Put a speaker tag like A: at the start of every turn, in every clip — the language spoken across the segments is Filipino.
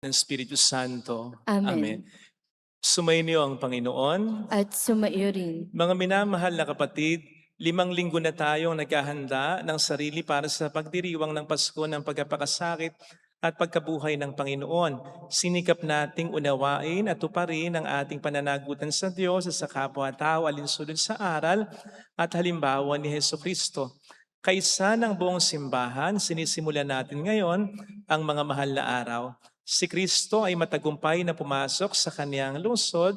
A: ng Espiritu Santo. Amen.
B: Amen.
A: Sumainyo ang Panginoon.
B: At sumaiyo rin.
A: Mga minamahal na kapatid, 5 linggo na tayong naghahanda ng sarili para sa pagdiriwang ng Pasko ng pagkapakasakit at pagkabuhay ng Panginoon. Sinikap nating unawain at tuparin ang ating pananagutan sa Diyos at sa kapwa-tao alinsunod sa aral at halimbawa ni Hesukristo. Kaisa ng buong simbahan, sinisimulan natin ngayon ang mga mahal na araw. Si Kristo ay matagumpay na pumasok sa kanyang lungsod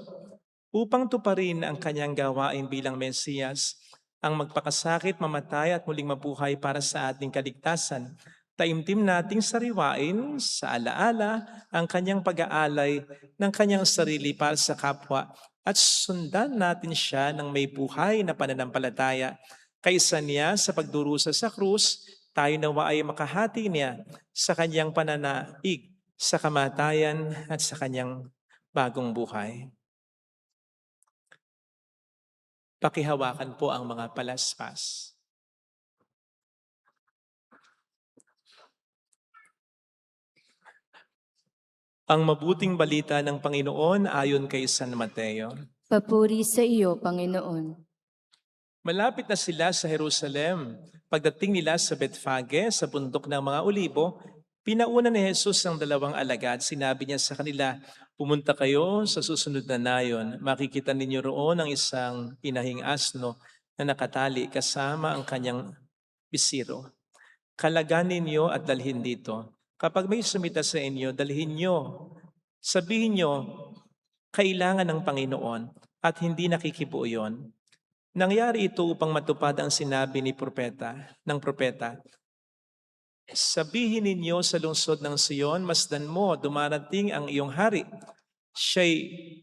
A: upang tuparin ang kanyang gawain bilang Mesiyas, ang magpakasakit, mamatay at muling mabuhay para sa ating kaligtasan. Taimtim nating sariwain sa alaala ang kanyang pag-aalay ng kanyang sarili para sa kapwa at sundan natin siya ng may buhay na pananampalataya. Kaysa niya sa pagdurusa sa krus, tayo nawa ay makahati niya sa kanyang pananaig, sa kamatayan at sa kanyang bagong buhay. Pakihawakan po ang mga palaspas. Ang mabuting balita ng Panginoon ayon kay San Mateo.
B: Papuri sa iyo, Panginoon.
A: Malapit na sila sa Jerusalem. Pagdating nila sa Betfage, sa bundok ng mga Olibo, pinauna ni Jesus ang 2 alagad. Sinabi niya sa kanila, pumunta kayo sa susunod na nayon. Makikita ninyo roon ang isang inahing asno na nakatali kasama ang kanyang bisiro. Kalaganin ninyo at dalhin dito. Kapag may sumita sa inyo, dalhin nyo. Sabihin nyo, kailangan ng Panginoon at hindi nakikibuo yun. Nangyari ito upang matupad ang sinabi ng propeta. Sabihin ninyo sa lungsod ng Sion, masdan mo, dumarating ang iyong hari. Siya'y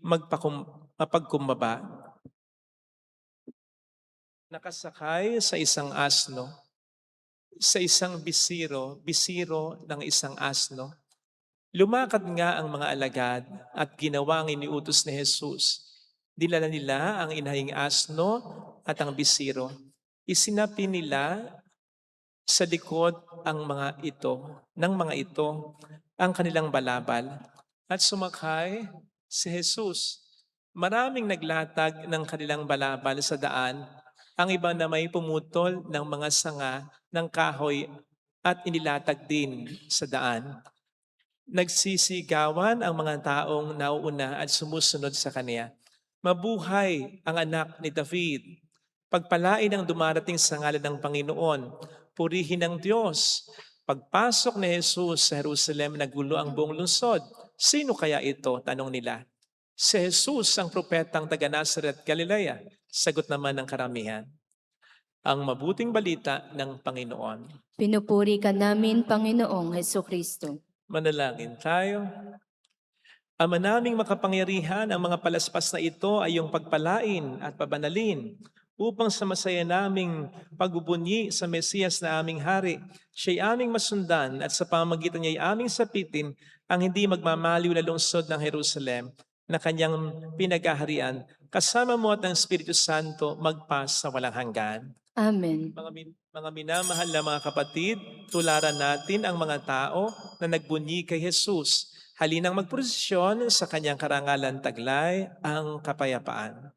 A: mapagkumbaba. Nakasakay sa isang asno, sa isang bisiro ng isang asno. Lumakad nga ang mga alagad at ginawa ang iniutos ni Jesus. Dinala nila ang inahing asno at ang bisiro. Isinapi nila sa likod ng mga ito ang kanilang balabal at sumakay si Jesus. Maraming naglatag ng kanilang balabal sa daan, ang iba na may pumutol ng mga sanga ng kahoy at inilatag din sa daan. Nagsisigawan ang mga taong nauuna at sumusunod sa kaniya. Mabuhay ang anak ni David. Pagpalain ang dumarating sa ngalan ng Panginoon. Purihin ang Diyos. Pagpasok ni Jesus sa Jerusalem, nagulo ang buong lungsod. Sino kaya ito? Tanong nila. Si Jesus, ang propetang taga Nazaret, Galilea. Sagot naman ng karamihan. Ang mabuting balita ng Panginoon.
B: Pinupuri ka namin, Panginoong Hesukristo.
A: Manalangin tayo. Ama naming makapangyarihan, ang mga palaspas na ito ay iyong pagpalain at pabanalin upang sa masaya naming pagbubunyi sa Mesiyas na aming hari, siya'y aming masundan at sa pamamagitan niya'y aming sapitin ang hindi magmamaliw na lungsod ng Jerusalem na kanyang pinagaharian, kasama mo at ang Espiritu Santo magpas sa walang hanggan.
B: Amen.
A: Mga minamahal na mga kapatid, tularan natin ang mga tao na nagbunyi kay Jesus. Halinang magprosesyon sa kanyang karangalan, taglay ang kapayapaan.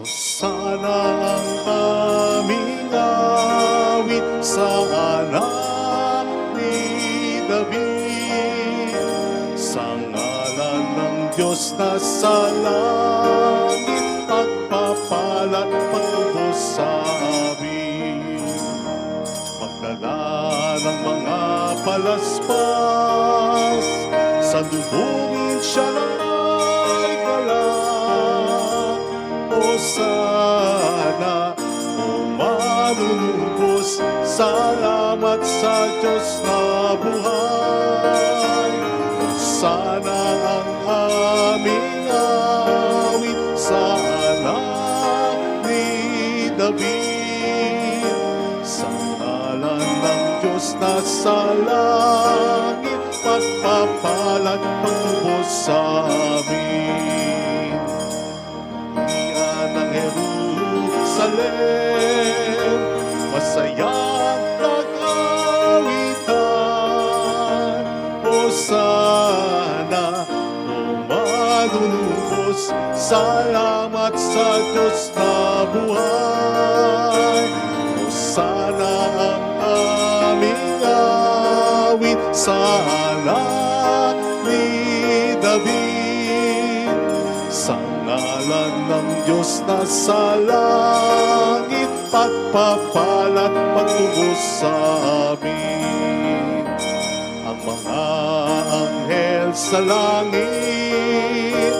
C: Sana ang aming awit sa anak ni David, sa ngalan ng Diyos na sa langit, pagpapalat pagtubos sa amin. Magdala ng mga palaspas, sa dubungin siya ng may galak. O sana umalulubos, salamat sa Diyos na buhay. O sana ang aming awit sa anak ni David, sa ngalan ng Diyos na sa langit, pagpapalat pagtubos sa amin. Jerusalem, masayang nag-awitan. Hosana, o manunubos, salamat sa Diyos na buhay. Hosana ang aming awit sa anak ni David. Sa ngalan ng Diyos na sa langit, pagpapalat pagtubos sa amin. Ang mga anghel sa langit,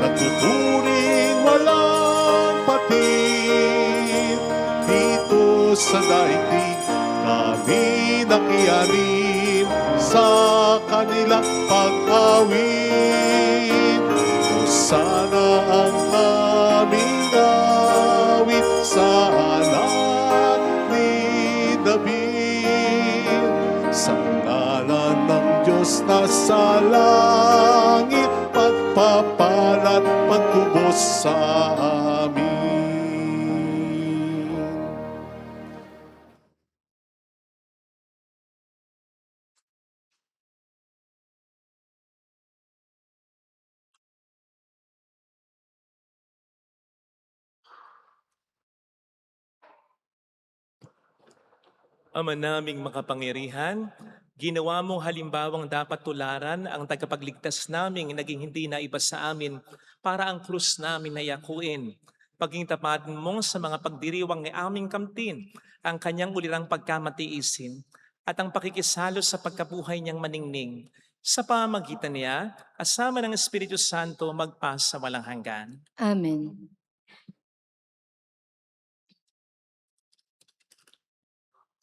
C: nagtuturing walang patid. Dito sa daigdig, kami nakianim sa kanilang pag-awit. Hosana ang aming awit sa anak ni David. Sa ngalan ng Diyos na sa langit, pagpapalat pagtubos sa amin.
A: Ama naming makapangyarihan, ginawa mong halimbawang dapat tularan ang tagapagligtas naming naging hindi na iba sa amin para ang krus namin na yakuin. Paging tapatin mong sa mga pagdiriwang ni aming kamtin, ang kanyang ulirang pagkamatiisin at ang pakikisalo sa pagkabuhay niyang maningning. Sa pamagitan niya, asama ng Espiritu Santo magpasa walang hanggan.
B: Amen.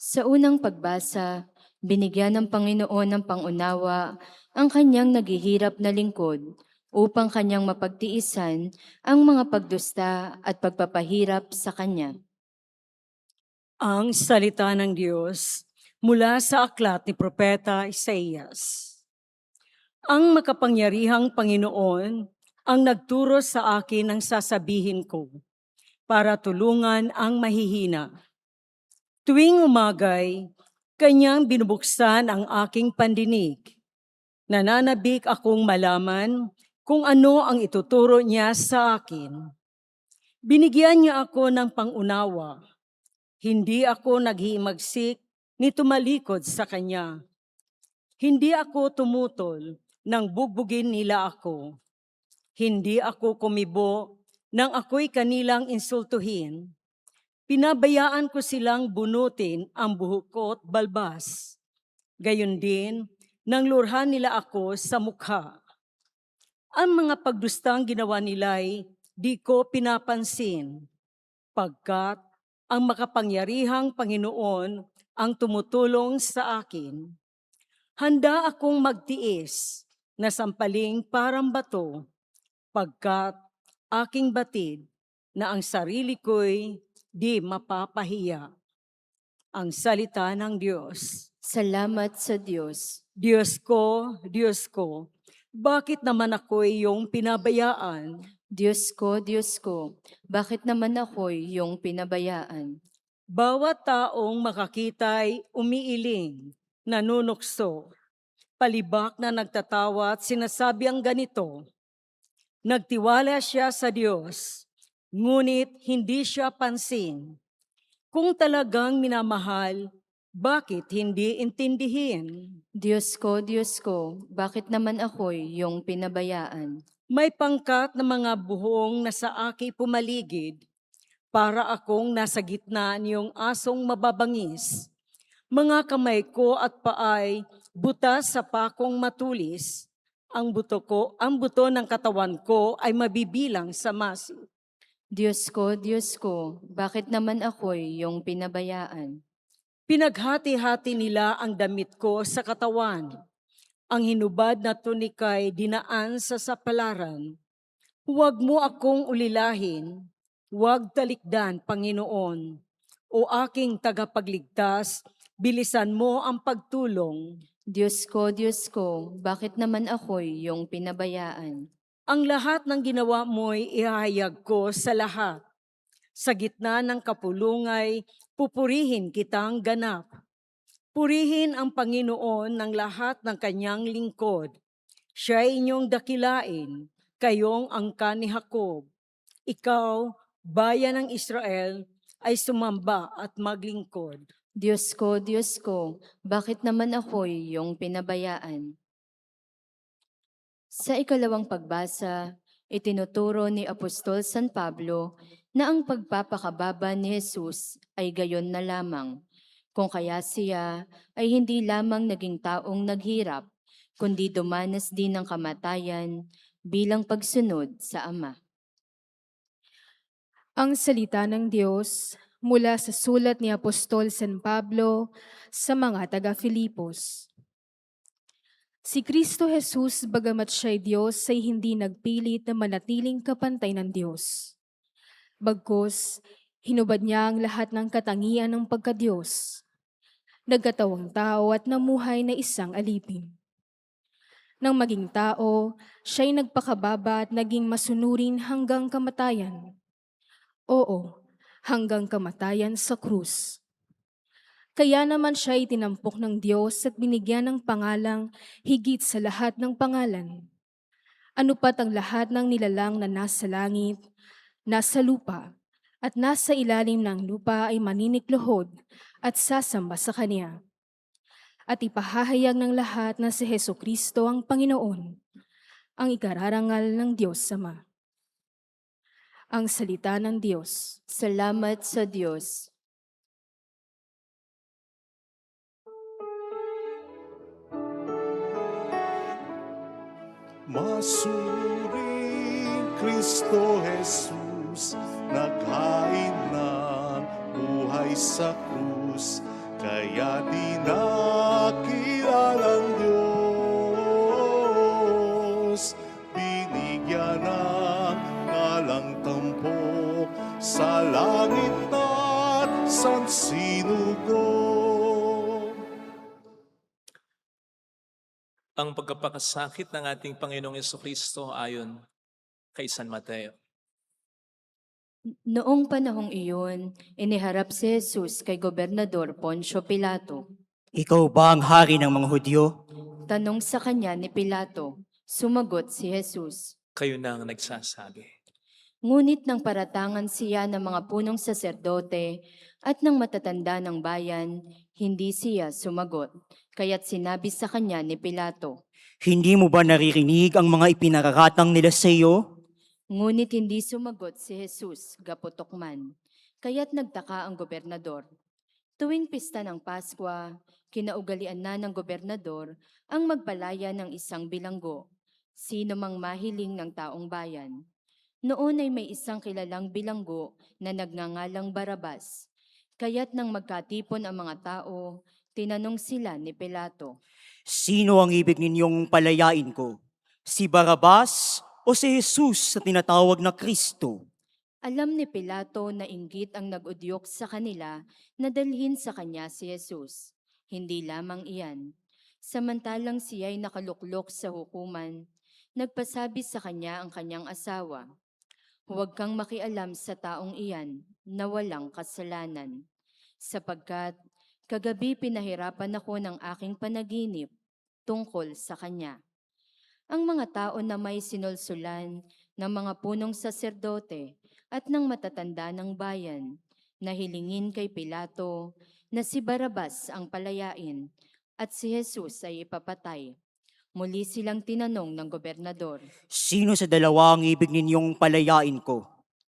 B: Sa unang pagbasa, binigyan ng Panginoon ng pangunawa ang kanyang naghihirap na lingkod upang kanyang mapagtiisan ang mga pagdusta at pagpapahirap sa kanya.
D: Ang salita ng Diyos mula sa aklat ni Propeta Isaías. Ang makapangyarihang Panginoon ang nagturo sa akin ng sasabihin ko para tulungan ang mahihina. Tuwing umagay, kanyang binubuksan ang aking pandinig. Nananabik akong malaman kung ano ang ituturo niya sa akin. Binigyan niya ako ng pangunawa. Hindi ako naghihimagsik ni tumalikod sa kanya. Hindi ako tumutol nang bugbugin nila ako. Hindi ako kumibo nang ako'y kanilang insultuhin. Pinabayaan ko silang bunutin ang buhok ko at balbas. Gayon din, nang lurhan nila ako sa mukha. Ang mga pagdustang ginawa nila'y di ko pinapansin, pagkat ang makapangyarihang Panginoon ang tumutulong sa akin. Handa akong magtiis na sampaling parang bato, pagkat aking batid na ang sarili ko'y di mapapahiya. Ang salita ng Diyos.
B: Salamat sa Diyos.
D: Diyos ko, bakit naman ako'y iyong pinabayaan?
B: Diyos ko, bakit naman ako'y iyong pinabayaan?
D: Bawat taong makakita'y umiiling, nanunukso, palibak na nagtatawa at sinasabi ang ganito, nagtiwala siya sa Diyos, ngunit hindi siya pansin. Kung talagang minamahal, bakit hindi intindihin?
B: Diyos ko, bakit naman ako'y iyong pinabayaan?
D: May pangkat na mga buhong na sa aki pumaligid, para akong nasa gitna niyong asong mababangis. Mga kamay ko at paay butas sa pakong matulis. Ang buto ng katawan ko ay mabibilang sa masi.
B: Diyos ko, bakit naman ako'y iyong pinabayaan?
D: Pinaghati-hati nila ang damit ko sa katawan. Ang hinubad na tunika'y dinaan sa sapalaran. Huwag mo akong ulilahin, huwag talikdan, Panginoon. O aking tagapagligtas, bilisan mo ang pagtulong.
B: Diyos ko, bakit naman ako'y iyong pinabayaan?
D: Ang lahat ng ginawa mo'y ihahayag ko sa lahat. Sa gitna ng kapulungay, pupurihin kitang ganap. Purihin ang Panginoon ng lahat ng kanyang lingkod. Siya ay inyong dakilain, kayong angkan ni Jacob. Ikaw, bayan ng Israel, ay sumamba at maglingkod.
B: Diyos ko, bakit naman ako'y iyong pinabayaan? Sa ikalawang pagbasa, itinuturo ni Apostol San Pablo na ang pagpapakababa ni Jesus ay gayon na lamang, kung kaya siya ay hindi lamang naging taong naghirap, kundi dumanas din ng kamatayan bilang pagsunod sa Ama.
E: Ang salita ng Diyos mula sa sulat ni Apostol San Pablo sa mga taga-Filipos. Si Kristo Jesus, bagamat siya'y Diyos, ay hindi nagpilit na manatiling kapantay ng Diyos. Bagkus, hinubad niya ang lahat ng katangian ng pagka-Diyos. Nagkatawang tao at namuhay na isang alipin. Nang maging tao, siya'y nagpakababa at naging masunurin hanggang kamatayan. Oo, hanggang kamatayan sa krus. Kaya naman siya ay tinampok ng Diyos at binigyan ng pangalang higit sa lahat ng pangalan. Ano pat ang lahat ng nilalang na nasa langit, nasa lupa, at nasa ilalim ng lupa ay maninikluhod at sasamba sa Kanya. At ipahahayag ng lahat na si Hesukristo ang Panginoon, ang ikararangal ng Diyos Ama. Ang salita ng Diyos.
B: Salamat sa Diyos.
C: Masuring Kristo Jesus, naghain ng buhay sa krus, kaya di nakilalang Diyos. Binigyan ng ngalang tampok sa langit at sansinugo.
A: Ang pagkapakasakit ng ating Panginoong Jesucristo ayon kay San Mateo.
B: Noong panahong iyon, iniharap si Jesus kay Gobernador Poncio Pilato.
F: Ikaw ba ang hari ng mga Hudyo?
B: Tanong sa kanya ni Pilato, sumagot si Jesus.
A: Kayo na ang nagsasabi.
B: Ngunit nang paratangan siya ng mga punong saserdote at ng matatanda ng bayan, hindi siya sumagot. Kaya't sinabi sa kanya ni Pilato,
F: Hindi mo ba naririnig ang mga ipinararatang nila sa iyo?
B: ngunit hindi sumagot si Jesus, gaputok man. Kaya't nagtaka ang gobernador. Tuwing pista ng Paskwa, kinaugalian na ng gobernador ang magpalaya ng isang bilanggo, sino mang mahiling ng taong bayan. Noon ay may isang kilalang bilanggo na nagngangalang Barabas. Kaya't nang magkatipon ang mga tao, tinanong sila ni Pilato,
F: Sino ang ibig ninyong palayain ko? Si Barabas o si Jesus sa tinatawag na Kristo?
B: alam ni Pilato na inggit ang nag-udyok sa kanila na dalhin sa kanya si Jesus. Hindi lamang iyan. Samantalang siya ay nakaluklok sa hukuman, nagpasabi sa kanya ang kanyang asawa, huwag kang makialam sa taong iyan na walang kasalanan. Sapagkat kagabi pinahirapan ako ng aking panaginip tungkol sa kanya. Ang mga tao na may sinulsulan ng mga punong saserdote at ng matatanda ng bayan na hilingin kay Pilato na si Barabas ang palayain at si Jesus ay ipapatay. Muli silang tinanong ng gobernador.
F: Sino sa dalawa ang ibig ninyong palayain ko?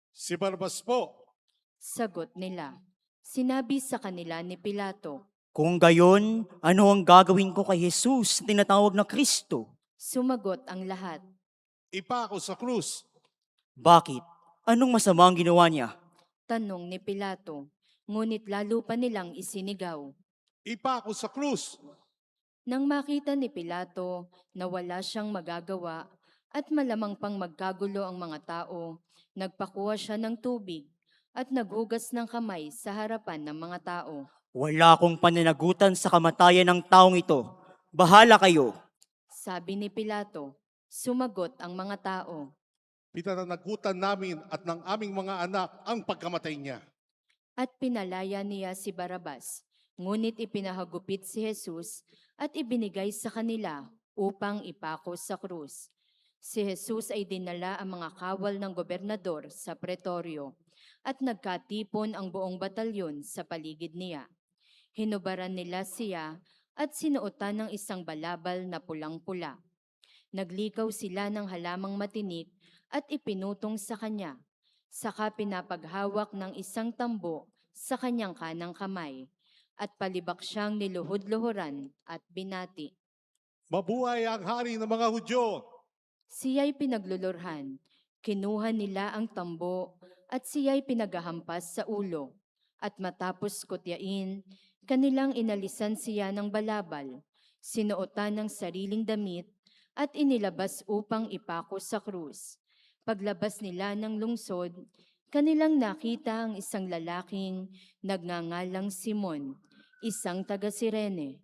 C: Si Barabas po.
B: Sagot nila. Sinabi sa kanila ni Pilato.
F: Kung gayon, ano ang gagawin ko kay Jesus sa tinatawag na Kristo?
B: Sumagot ang lahat.
C: Ipako sa krus.
F: Bakit? Anong masama ang ginawa niya?
B: Tanong ni Pilato. Ngunit lalo pa nilang isinigaw.
C: Ipako sa krus.
B: Nang makita ni Pilato na wala siyang magagawa at malamang pang magkagulo ang mga tao, nagpakuha siya ng tubig at naghugas ng kamay sa harapan ng mga tao.
F: Wala akong pananagutan sa kamatayan ng taong ito. Bahala kayo.
B: Sabi ni Pilato, sumagot ang mga tao.
C: Pinananagutan namin at ng aming mga anak ang pagkamatay niya.
B: At pinalaya niya si Barabas, ngunit ipinahagupit si Jesus at ibinigay sa kanila upang ipako sa krus. Si Jesus ay dinala ang mga kawal ng gobernador sa pretoryo at nagkatipon ang buong batalyon sa paligid niya. Hinubaran nila siya at sinuotan ng isang balabal na pulang-pula. Naglikaw sila ng halamang matinik at ipinutong sa kanya. Saka pinapaghawak ng isang tambo sa kanyang kanang kamay at palibak siyang niluhod-luhuran at binati.
C: Mabuhay ang hari ng mga Hudyo!
B: Siya'y pinaglulurhan. Kinuha nila ang tambo at siya'y pinagahampas sa ulo. At matapos kutyain, kanilang inalisan siya ng balabal, sinuotan ng sariling damit at inilabas upang ipako sa krus. Paglabas nila ng lungsod, kanilang nakita ang isang lalaking nagngangalang Simon, isang taga-Sirene.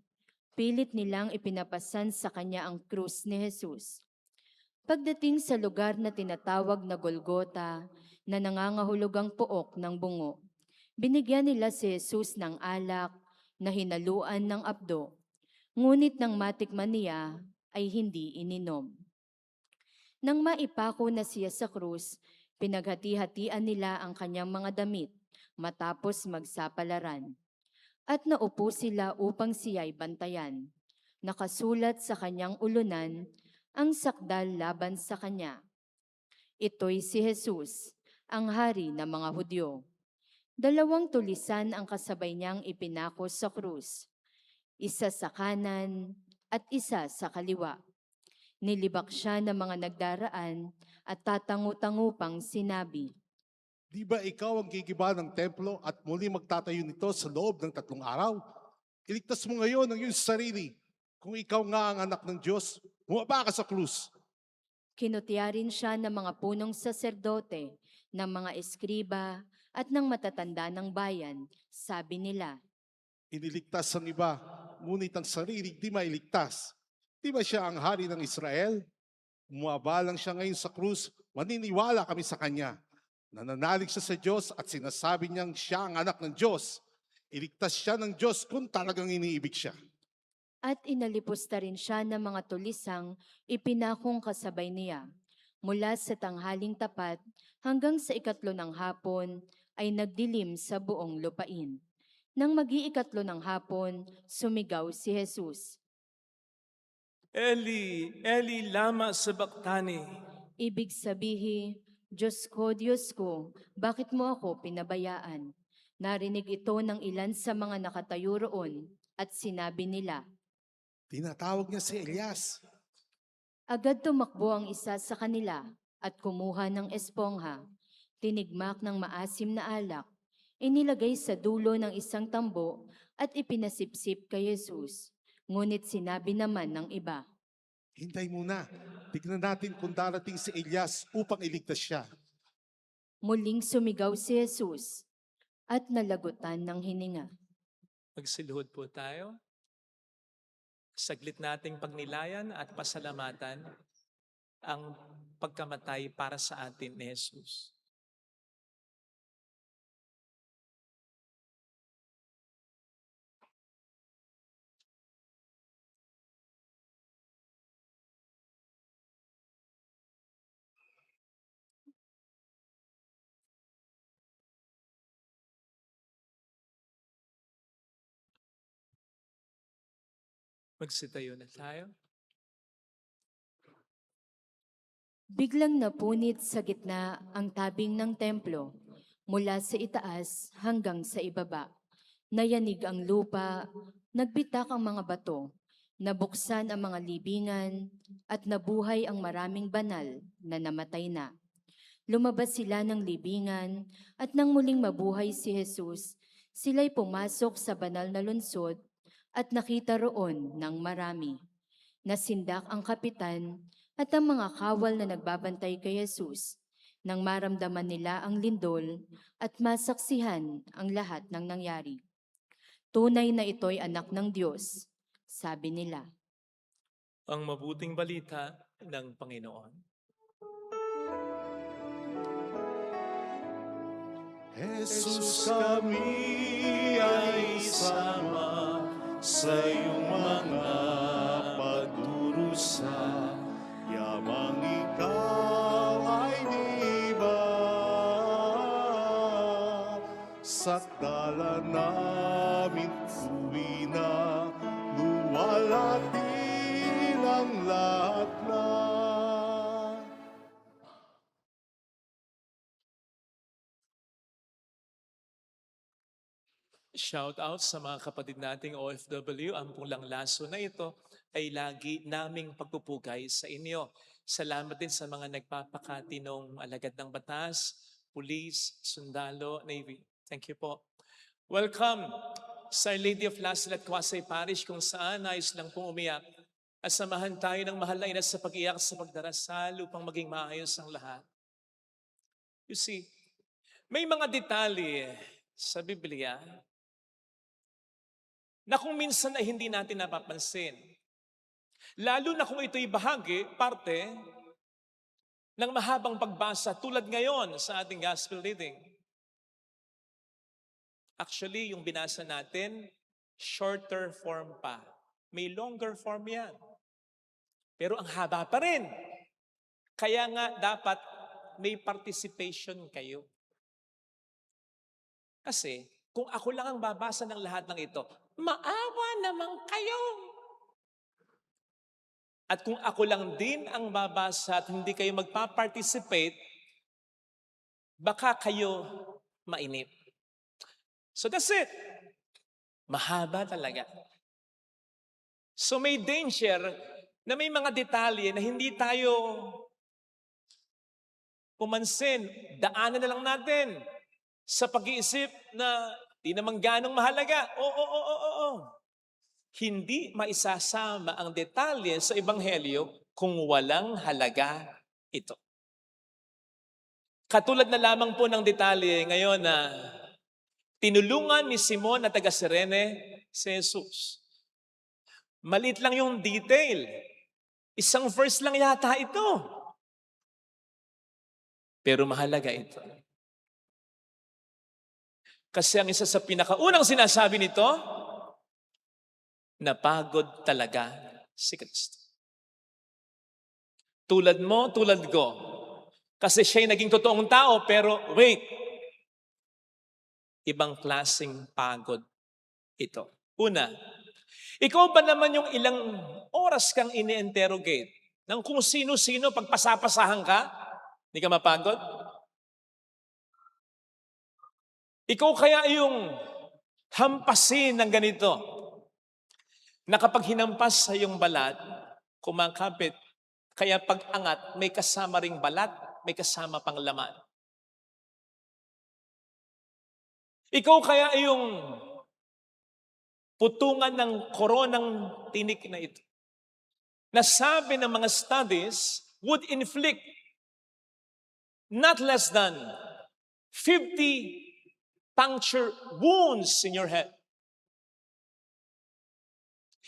B: Pilit nilang ipinapasan sa kanya ang krus ni Jesus. Pagdating sa lugar na tinatawag na Golgota, na nangangahulog ang pook ng bungo, binigyan nila si Jesus ng alak na hinaluan ng apdo, ngunit nang matikman niya ay hindi ininom. Nang maipako na siya sa krus, pinaghati-hatian nila ang kanyang mga damit matapos magsapalaran. At naupo sila upang siya'y bantayan. Nakasulat sa kanyang ulunan ang sakdal laban sa kanya. Ito'y si Jesus, ang hari ng mga Hudyo. 2 tulisan ang kasabay niyang ipinako sa krus, isa sa kanan at isa sa kaliwa. Nilibak siya ng mga nagdaraan at tatangu-tangu pang sinabi,
C: Di ba ikaw ang gigiba ng templo at muli magtatayo nito sa loob ng 3 araw? Iligtas mo ngayon ang iyong sarili. Kung ikaw nga ang anak ng Diyos, bumaba ka sa krus.
B: Kinutya rin siya ng mga punong saserdote, ng mga eskriba at ng matatanda ng bayan. Sabi nila,
C: Iniligtas ang iba, ngunit ang sarili di mailigtas. Di ba siya ang hari ng Israel? Umuabalang siya ngayon sa krus, maniniwala kami sa kanya. Nananalig siya sa Diyos at sinasabi niyang siya ang anak ng Diyos. Iligtas siya ng Diyos kung talagang iniibig siya.
B: at inalipusta rin siya ng mga tulisang ipinakong kasabay niya. Mula sa tanghaling tapat hanggang sa 3 ng hapon ay nagdilim sa buong lupain. Nang mag-3 ng hapon, sumigaw si Jesus.
A: Eli, Eli, lama sabachthani.
B: Ibig sabihin, Diyos ko, bakit mo ako pinabayaan? Narinig ito ng ilan sa mga nakatayo roon at sinabi nila,
C: Tinatawag niya si Elias.
B: agad tumakbo ang isa sa kanila at kumuha ng espongha, tinigmak ng maasim na alak, inilagay sa dulo ng isang tambo at ipinasipsip kay Jesus. Ngunit sinabi naman ng iba,
C: Hintay muna. Tignan natin kung darating si Elias upang iligtas siya.
B: muling sumigaw si Jesus at nalagutan ng hininga.
A: Magsiluhod po tayo. Saglit nating pagnilayan at pasalamatan ang pagkamatay para sa atin ni Jesus. Magsitayo na tayo.
B: Biglang napunit sa gitna ang tabing ng templo, mula sa itaas hanggang sa ibaba. Nayanig ang lupa, nagbitak ang mga bato, nabuksan ang mga libingan, at nabuhay ang maraming banal na namatay na. Lumabas sila ng libingan, at nang muling mabuhay si Jesus, sila'y pumasok sa banal na lungsod at nakita roon ng marami. Nasindak ang kapitan at ang mga kawal na nagbabantay kay Jesus nang maramdaman nila ang lindol at masaksihan ang lahat ng nangyari. Tunay na ito'y anak ng Diyos, sabi nila.
A: Ang mabuting balita ng Panginoon.
C: Jesus, kami ay sama sa iyong mga pagdurusa. Yamang ikaw ay diba sa dala namin tuwi na luwalhati ng lahat na.
A: Shout out sa mga kapatid nating OFW. Ang pulang laso na ito ay lagi naming pagpupugay sa inyo. Salamat din sa mga nagpapakatinong alagad ng batas, pulis, sundalo, Navy. Thank you po. Welcome sa Our Lady of Lasal at Kwasay Parish kung saan nais lang pong umiyak at samahan tayo ng mahal na ina sa pag-iyak sa pagdarasal upang maging maayos ang lahat. You see, may mga detalye sa Biblia na kung minsan ay hindi natin napapansin. Lalo na kung ito'y bahagi, parte, ng mahabang pagbasa tulad ngayon sa ating gospel reading. Actually, yung binasa natin, shorter form pa. May longer form yan. Pero ang haba pa rin. Kaya nga dapat may participation kayo. Kasi kung ako lang ang babasa ng lahat ng ito, maawa naman kayo. At kung ako lang din ang babasa at hindi kayo magpa-participate, baka kayo mainip. So that's it. Mahaba talaga. So may danger na may mga detalye na hindi tayo pumansin. Daanan na lang natin sa pag-iisip na di naman ganong mahalaga. Oo. Hindi maisasama ang detalye sa Ebanghelyo kung walang halaga ito. Katulad na lamang po ng detalye ngayon na tinulungan ni Simon na taga Cirene si Jesus. Maliit lang yung detail. Isang verse lang yata ito. Pero mahalaga ito. Kasi ang isa sa pinakaunang sinasabi nito, napagod talaga si Kristo. Tulad mo, tulad ko. Kasi siya'y naging totoong tao, pero wait, ibang klaseng pagod ito. Una, ikaw ba naman yung ilang oras kang ini-interrogate ng kung sino-sino pagpasapasahan ka? Hindi ka mapagod? Ikaw kaya yung hampasin ng ganito na kapag hinampas sa iyong balat, kumakapit, kaya pag angat, may kasama ring balat, may kasama pang laman. Ikaw kaya yung putungan ng koronang tinik na ito. Nasabi ng mga studies would inflict not less than 50 puncture wounds in your head.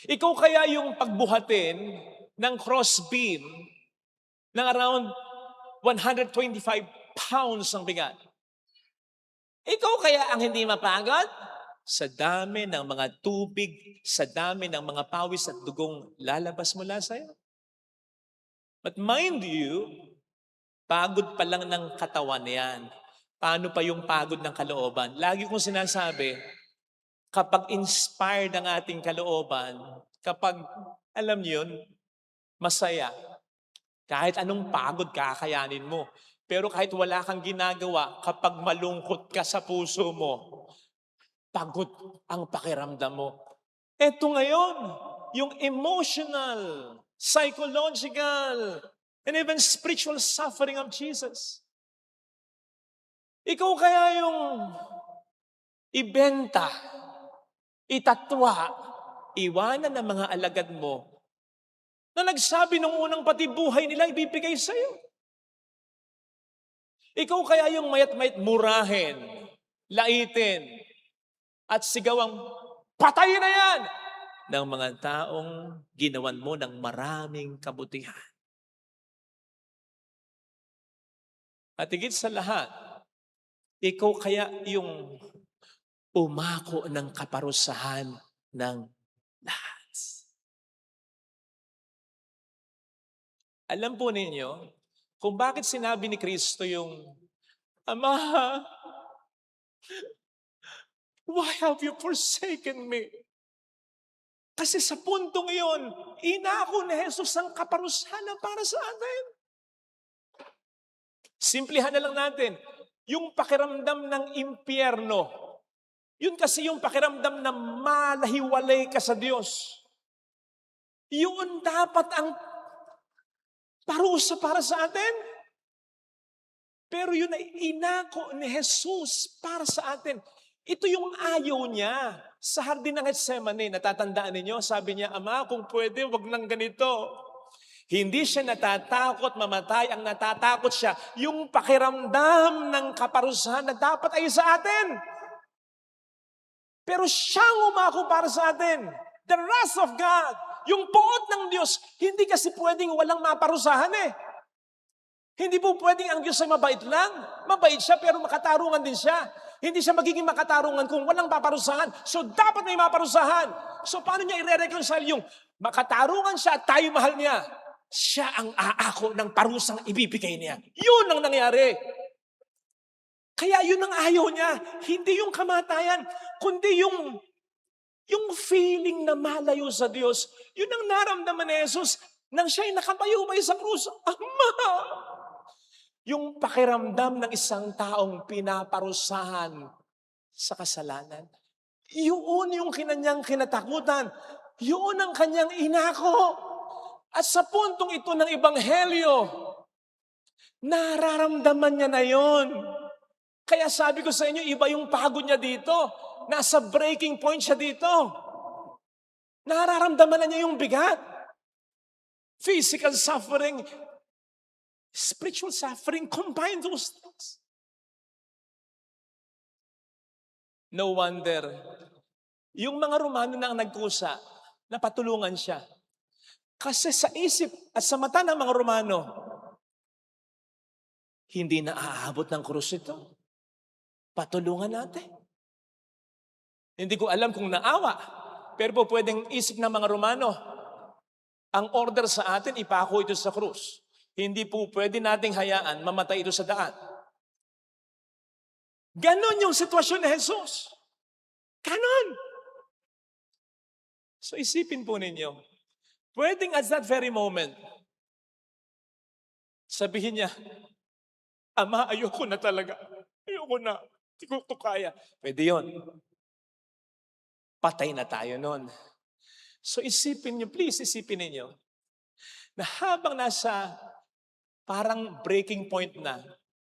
A: Ikaw kaya yung pagbuhatin ng crossbeam ng around 125 pounds ang bigat. Ikaw kaya ang hindi mapagod? Sa dami ng mga tubig, sa dami ng mga pawis at dugong lalabas mula sa'yo. But mind you, pagod pa lang ng katawan yan. Paano pa yung pagod ng kalooban? Lagi kong sinasabi, kapag inspired ang ating kalooban, kapag, alam niyo yun, masaya. Kahit anong pagod, kakayanin mo. Pero kahit wala kang ginagawa, kapag malungkot ka sa puso mo, pagod ang pakiramdam mo. Eto ngayon, yung emotional, psychological, and even spiritual suffering of Jesus. Ikaw kaya yung ibenta, itatwa, iwanan ng mga alagad mo na nagsabi nung unang pati buhay nila ibibigay sa'yo. Ikaw kaya yung mayat-mayat murahin, laitin, at sigawang patay na yan ng mga taong ginawan mo ng maraming kabutihan. At higit sa lahat, Ikaw kaya yung umako ng kaparusahan ng lahat. Alam po ninyo kung bakit sinabi ni Kristo yung, Ama, why have you forsaken me? Kasi sa puntong iyon, inako ni Jesus ang kaparusahan para sa atin. Simplihan na lang natin, yung pakiramdam ng impyerno, yun kasi yung pakiramdam na malahiwalay ka sa Diyos. Yun dapat ang parusa para sa atin. Pero yun ay inako ni Jesus para sa atin. Ito yung ayaw niya. Sa hardin ng Getsemane, natatandaan ninyo, sabi niya, Ama, kung pwede, wag nang ganito. Hindi siya natatakot mamatay, ang natatakot siya, yung pakiramdam ng kaparusahan na dapat ay sa atin. Pero siyang umako para sa atin. The wrath of God, yung poot ng Diyos, hindi kasi pwedeng walang maparusahan eh. Hindi po pwedeng ang Diyos ay mabait lang. Mabait siya pero makatarungan din siya. Hindi siya magiging makatarungan kung walang paparusahan. So dapat may maparusahan. So paano niya i-reconcile yung makatarungan siya at tayo mahal niya? Siya ang aako ng parusang ibibigay niya. Yun ang nangyari. Kaya yun ang ayaw niya. Hindi yung kamatayan, kundi yung feeling na malayo sa Diyos. Yun ang naramdaman ni Jesus nang siya'y nakabayubay sa krus. Ama! Yung pakiramdam ng isang taong pinaparusahan sa kasalanan. Yun yung kanyang kinatakutan. Yun ang kanyang inako. At sa puntong ito ng Ebanghelyo, nararamdaman niya na yun. Kaya sabi ko sa inyo, iba yung pagod niya dito. Nasa breaking point siya dito. Nararamdaman na niya yung bigat. Physical suffering, spiritual suffering, combine those things. No wonder, yung mga Romano na ang nagkusa, napatulungan siya. Kasi sa isip at sa mata ng mga Romano, hindi na aabot ng krus ito. Patulungan natin. Hindi ko alam kung naawa, pero po pwedeng isip ng mga Romano, ang order sa atin, ipako ito sa krus. Hindi po pwede nating hayaan mamatay ito sa daan. Ganon yung sitwasyon ni Jesus. Ganon. So isipin po ninyo, pwedeng at that very moment, sabihin niya, Ama, ayoko na talaga. Ayoko na. Hindi ko ito kaya. Pwede yun. Patay na tayo nun. So isipin niyo, please isipin niyo, na habang nasa parang breaking point na,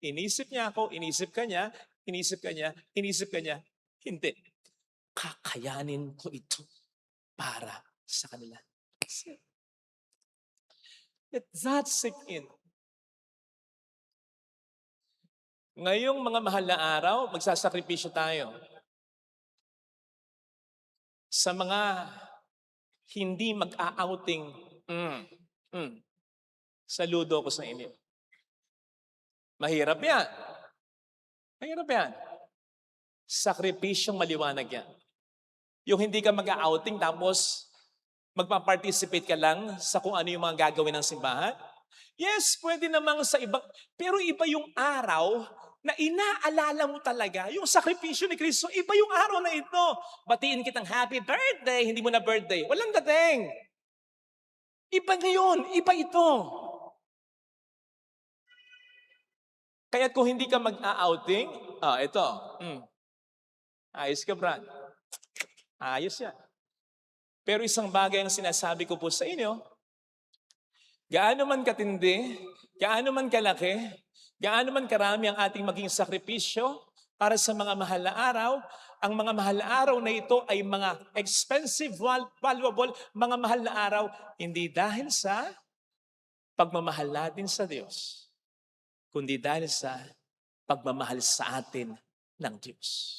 A: inisip niya ako, inisip ka niya, inisip ka niya, inisip ka niya, hindi. Kakayanin ko ito para sa kanila. Let that sink in. Ngayong mga mahal na araw, magsasakripisyo tayo. Sa mga hindi mag-a-outing, saludo ko sa inyo. Mahirap yan. Mahirap yan. Sakripisyong maliwanag yan. Yung hindi ka mag-a-outing tapos magpa-participate ka lang sa kung ano yung mga gagawin ng simbahan. Yes, pwede namang sa ibang, pero iba yung araw na inaalala mo talaga, yung sakripisyo ni Kristo, iba yung araw na ito. Batiin kitang happy birthday, hindi mo na birthday. Walang dating. Iba ngayon, iba ito. Kaya kung hindi ka mag-a-outing, ito. Ayos ka, Brad. Ayos yan. Pero isang bagay ang sinasabi ko po sa inyo, gaano man katindi, gaano man kalaki, gaano man karami ang ating maging sakripisyo para sa mga mahal na araw, ang mga mahal na araw na ito ay mga expensive, valuable, mga mahal na araw, hindi dahil sa pagmamahal natin sa Diyos, kundi dahil sa pagmamahal sa atin ng Diyos.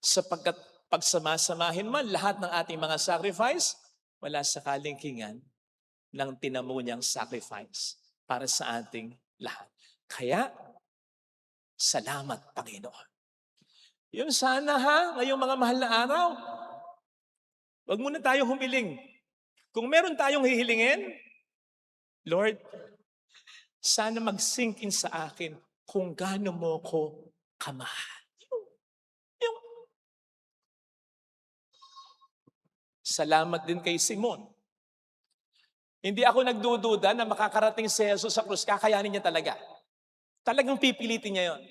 A: Sapagkat pagsamasamahin man lahat ng ating mga sacrifice, wala sa kalingkingan ng tinamo niyang sacrifice para sa ating lahat. Kaya, Salamat, Panginoon. Yun sana ha, ngayong mga mahal na araw. Huwag muna tayo humiling. Kung meron tayong hihilingin, Lord, sana mag-sink in sa akin kung gaano mo ko kamahal. Yung salamat din kay Simon. Hindi ako nagdududa na makakarating si Jesus sa krus, kakayanin niya talaga. Talagang pipilitin niya yon.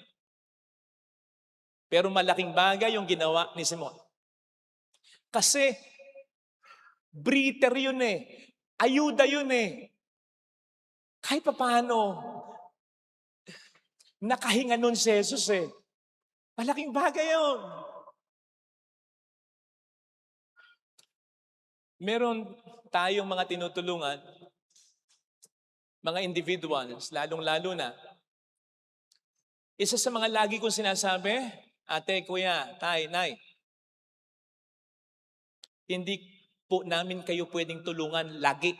A: Pero malaking bagay yung ginawa ni Simon. Kasi breather yun eh. Ayuda yun eh. Kahit paano, nakahinga nun si Jesus eh. Malaking bagay yun. Meron tayong mga tinutulungan, mga individuals, lalong-lalo na. Isa sa mga lagi kong sinasabi, ate, kuya, tay, nay, hindi po namin kayo pwedeng tulungan lagi.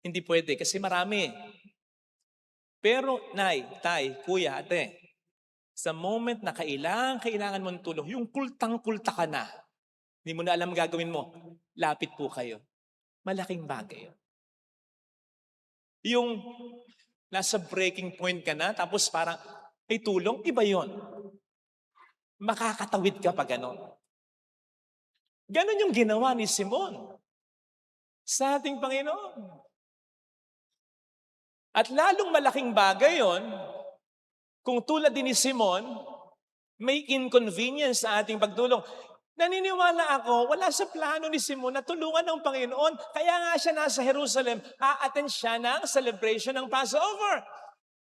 A: Hindi pwede kasi marami. Pero, nay, tay, kuya, ate, sa moment na kailangan mong tulong, yung kultang-kulta ka na, hindi mo na alam gagawin mo, lapit po kayo. Malaking bagay yun. Yung nasa breaking point ka na, tapos parang, ay tulong, iba yon. Makakatawid ka pa ganon. Ganon yung ginawa ni Simon sa ating Panginoon. At lalong malaking bagay yon, kung tulad din ni Simon, may inconvenience sa ating pagtulong. Naniniwala ako, wala sa plano ni Simon na tulungan ng Panginoon. Kaya nga siya nasa Jerusalem, a-attend siya ng celebration ng Passover.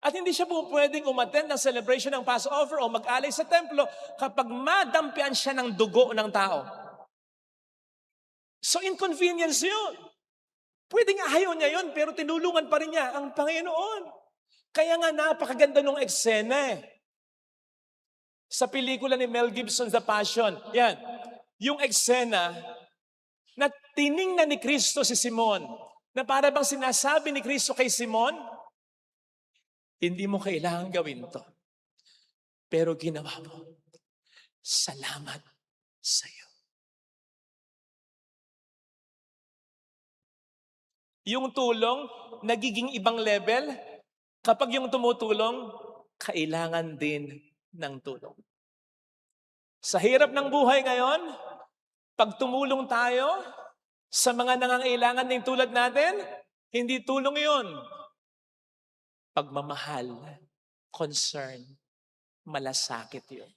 A: At hindi siya po pwedeng umattend ng celebration ng Passover o mag-alay sa templo kapag madampian siya ng dugo ng tao. So inconvenience yun. Pwedeng ayaw niya yun, pero tinulungan pa rin niya ang Panginoon. Kaya nga napakaganda nung eksena eh. Sa pelikula ni Mel Gibson, The Passion, yan, yung eksena na tiningnan ni Kristo si Simon, na para bang sinasabi ni Kristo kay Simon, hindi mo kailangan gawin to. Pero ginawa mo. Salamat sa iyo. Yung tulong, nagiging ibang level. Kapag yung tumutulong, kailangan din ng tulong. Sa hirap ng buhay ngayon, pag tumulong tayo sa mga nangangailangan ng tulad natin, hindi tulong yun. Pagmamahal, concern, malasakit yun.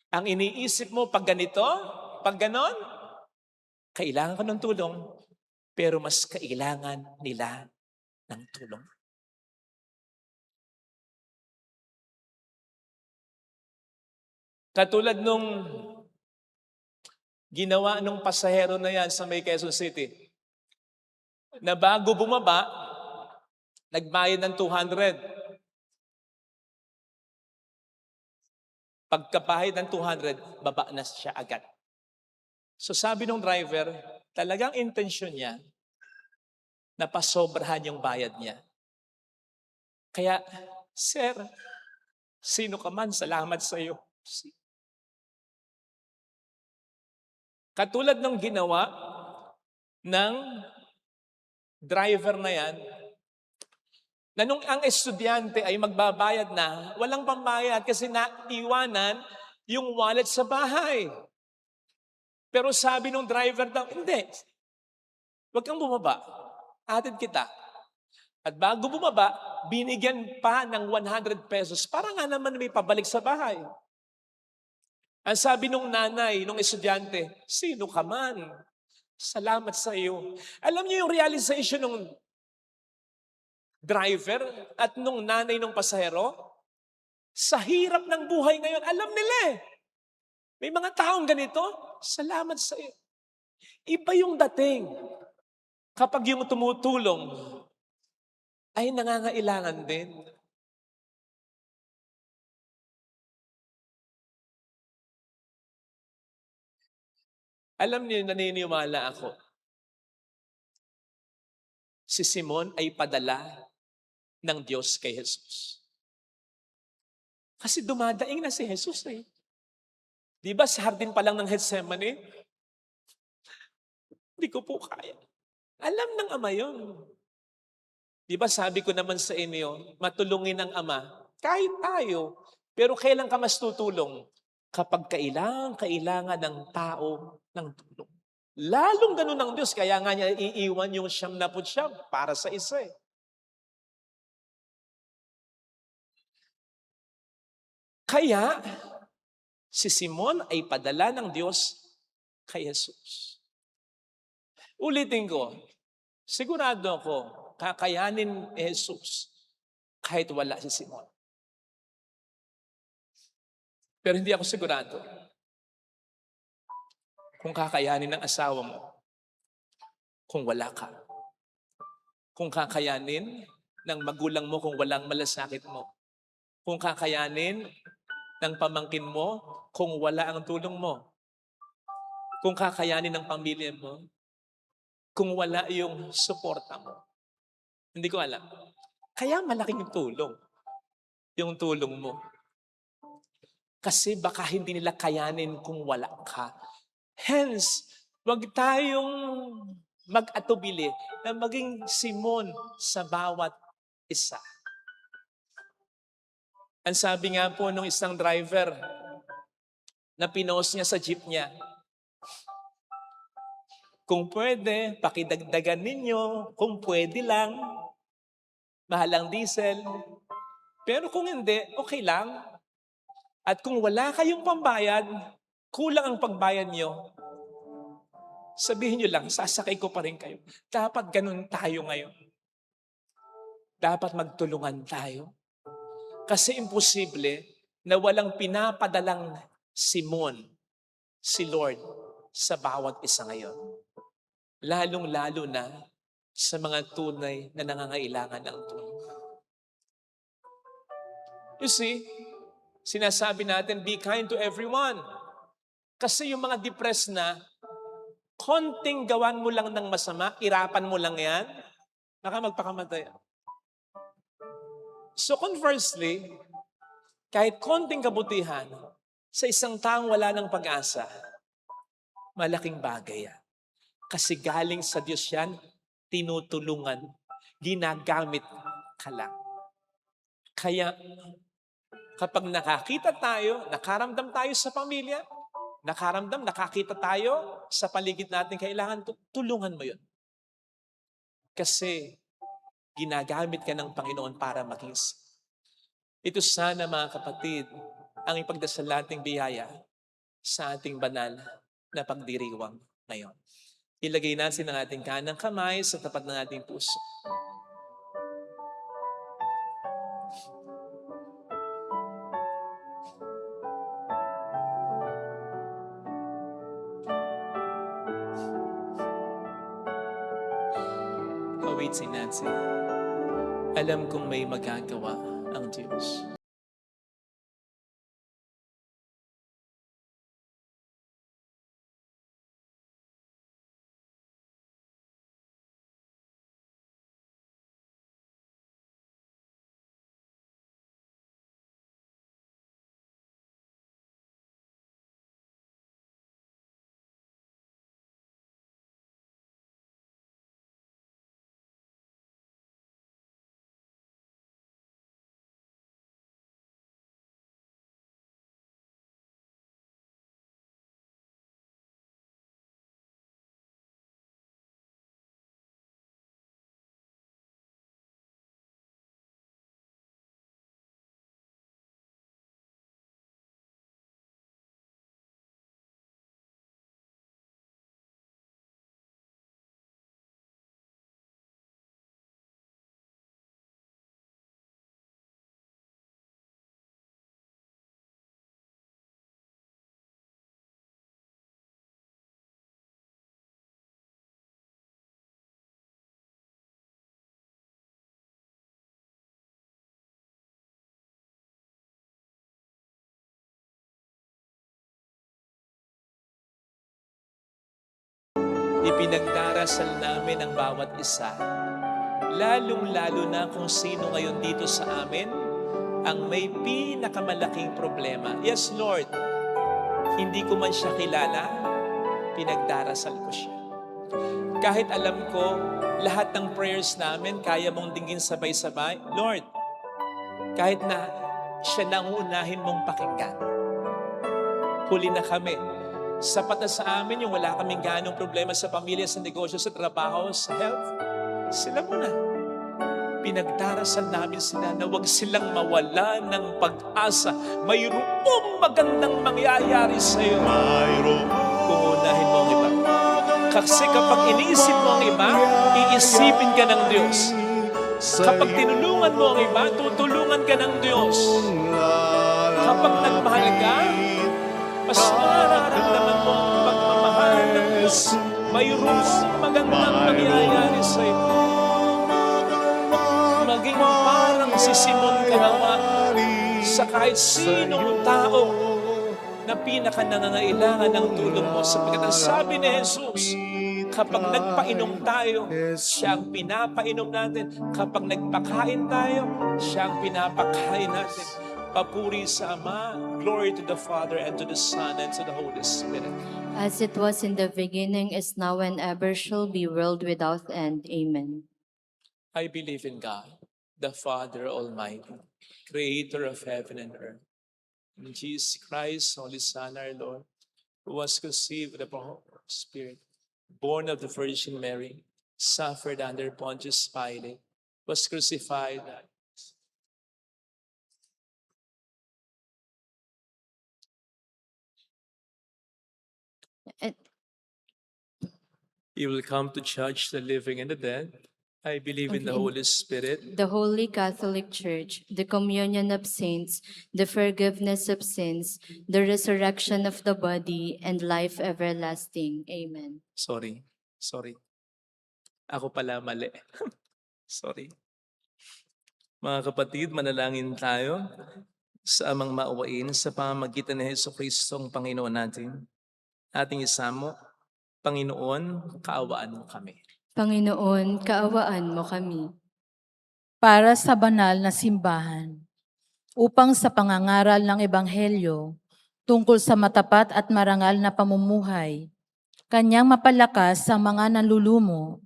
A: Ang iniisip mo pag ganito, pag ganon, kailangan ko ng tulong, pero mas kailangan nila ng tulong. Katulad nung ginawa nung pasahero na yan sa may Quezon City, na bago bumaba, nagbayad ng 200. Pagkapahid ng 200, baba na siya agad. So sabi ng driver, talagang intensyon niya na pasobrahan yung bayad niya. Kaya, sir, sino ka man, salamat sa iyo. Katulad ng ginawa ng driver na yan, na nung ang estudyante ay magbabayad na, walang pambayad kasi naiwanan yung wallet sa bahay. Pero sabi nung driver daw, hindi, huwag kang bumaba, atid kita. At bago bumaba, binigyan pa ng 100 pesos para nga naman may pabalik sa bahay. Ang sabi nung nanay, nung estudyante, sino ka man? Salamat sa iyo. Alam niyo yung realization ng driver at nung nanay ng pasahero? Sa hirap ng buhay ngayon, alam nila eh. May mga taong ganito, salamat sa iyo. Iba yung dating kapag yung tumutulong ay nangangailangan din. Alam niyo, naniniwala ako. Si Simon ay padala ng Diyos kay Jesus. Kasi dumadaing na si Jesus eh. Di ba sa hardin pa lang ng Gethsemane? Hindi ko po kaya. Alam ng Ama yun. Di ba sabi ko naman sa inyo, matulungin ang Ama, kahit tayo. Pero kailan ka mas tutulong? Kapag kailangan ng tao ng tulong. Lalong ganun ang Diyos, kaya nga niya iiwan yung 99 para sa isa eh. Kaya, si Simon ay padala ng Diyos kay Jesus. Ulitin ko, sigurado ako, kakayanin ni Jesus kahit wala si Simon. Pero hindi ako sigurado kung kakayanin ng asawa mo kung wala ka. Kung kakayanin ng magulang mo kung walang malasakit mo. Kung kakayanin ng pamangkin mo kung wala ang tulong mo. Kung kakayanin ng pamilya mo kung wala yung suporta mo. Hindi ko alam. Kaya malaking yung tulong mo. Kasi baka hindi nila kayanin kung wala ka. Hence, wag tayong mag-atubili na maging Simon sa bawat isa. Ang sabi nga po nung isang driver na pinost niya sa jeep niya, kung pwede, pakidagdagan ninyo, kung pwede lang, mahal ang diesel. Pero kung hindi, okay lang. At kung wala kayong pambayad, kulang ang pagbayad nyo, sabihin nyo lang, sasakay ko pa rin kayo. Dapat ganun tayo ngayon. Dapat magtulungan tayo. Kasi imposible na walang pinapadalang Simon, si Lord, sa bawat isa ngayon. Lalong-lalo na sa mga tunay na nangangailangan ng tulong. You see, sinasabi natin, be kind to everyone. Kasi yung mga depressed na, konting gawan mo lang ng masama, irapan mo lang yan, baka magpakamatay. So conversely, kahit konting kabutihan, sa isang taong wala ng pag-asa, malaking bagay yan. Kasi galing sa Diyos yan, tinutulungan, ginagamit ka lang. Kaya, kapag nakakita tayo, nakaramdam tayo sa pamilya, nakakita tayo sa paligid natin, kailangan tulungan mo yun. Kasi ginagamit ka ng Panginoon para maging. Ito sana mga kapatid, ang ipagdasal nating biyaya sa ating banal na pagdiriwang ngayon. Ilagay natin ang ating kanang kamay sa tapat ng ating puso. Wait si Nancy. Alam kong may magagawa ang Diyos. Ipinagdarasal namin ang bawat isa. lalong-lalo na kung sino ngayon dito sa amin ang may pinakamalaking problema. Yes, Lord, hindi ko man siya kilala, pinagdarasal ko siya. Kahit alam ko, lahat ng prayers namin, kaya mong dinggin sabay-sabay. Lord, kahit na siya na ang uunahin mong pakinggan. Huli na kami. Sapat na sa amin yung wala kaming ganong problema sa pamilya, sa negosyo, sa trabaho, sa health. Sila muna. Pinagdarasal namin sila na huwag silang mawala ng pag-asa. Mayroong magandang mangyayari sa iyo. Kung unahin mo ang iba. Kasi kapag iniisip mo ang iba, iisipin ka ng Diyos. Kapag tinulungan mo ang iba, tutulungan ka ng Diyos. Kapag nagmahal ka, mas mararamdaman mo ang pagmamahal ng Diyos. Mayroong magandang mangyayari sa iyo. Maging parang si Simon Kanawa sa kahit sinong tao na pinaka-nangangailangan ng tulong mo. Sapagkat ang sabi ni Jesus, kapag nagpainom tayo, siya ang pinapainom natin. Kapag nagpakain tayo, siya ang pinapakain natin. Papuri sa Ama, glory to the Father, and to the Son, and to the Holy Spirit.
B: As it was in the beginning, is now, and ever shall be, world without end. Amen.
A: I believe in God, the Father Almighty, Creator of heaven and earth. In Jesus Christ, Holy Son, our Lord, who was conceived with the Holy Spirit, born of the Virgin Mary, suffered under Pontius Pilate, was crucified.
B: And
A: He will come to judge the living and the dead. I believe in the
B: Okay.
A: Holy Spirit,
B: the Holy Catholic Church, the communion of saints, the forgiveness of sins, the resurrection of the body, and life everlasting. Amen.
A: Sorry. Ako pala mali. Sorry. Mga kapatid, manalangin tayo sa amang maawain sa pamamagitan ni Jesucristo ang Panginoon natin. Ating isamo, Panginoon, kaawaan mo kami.
B: Panginoon, kaawaan mo kami.
G: Para sa banal na simbahan, upang sa pangangaral ng Ebanghelyo tungkol sa matapat at marangal na pamumuhay, kanyang mapalakas sa mga nanlulumo,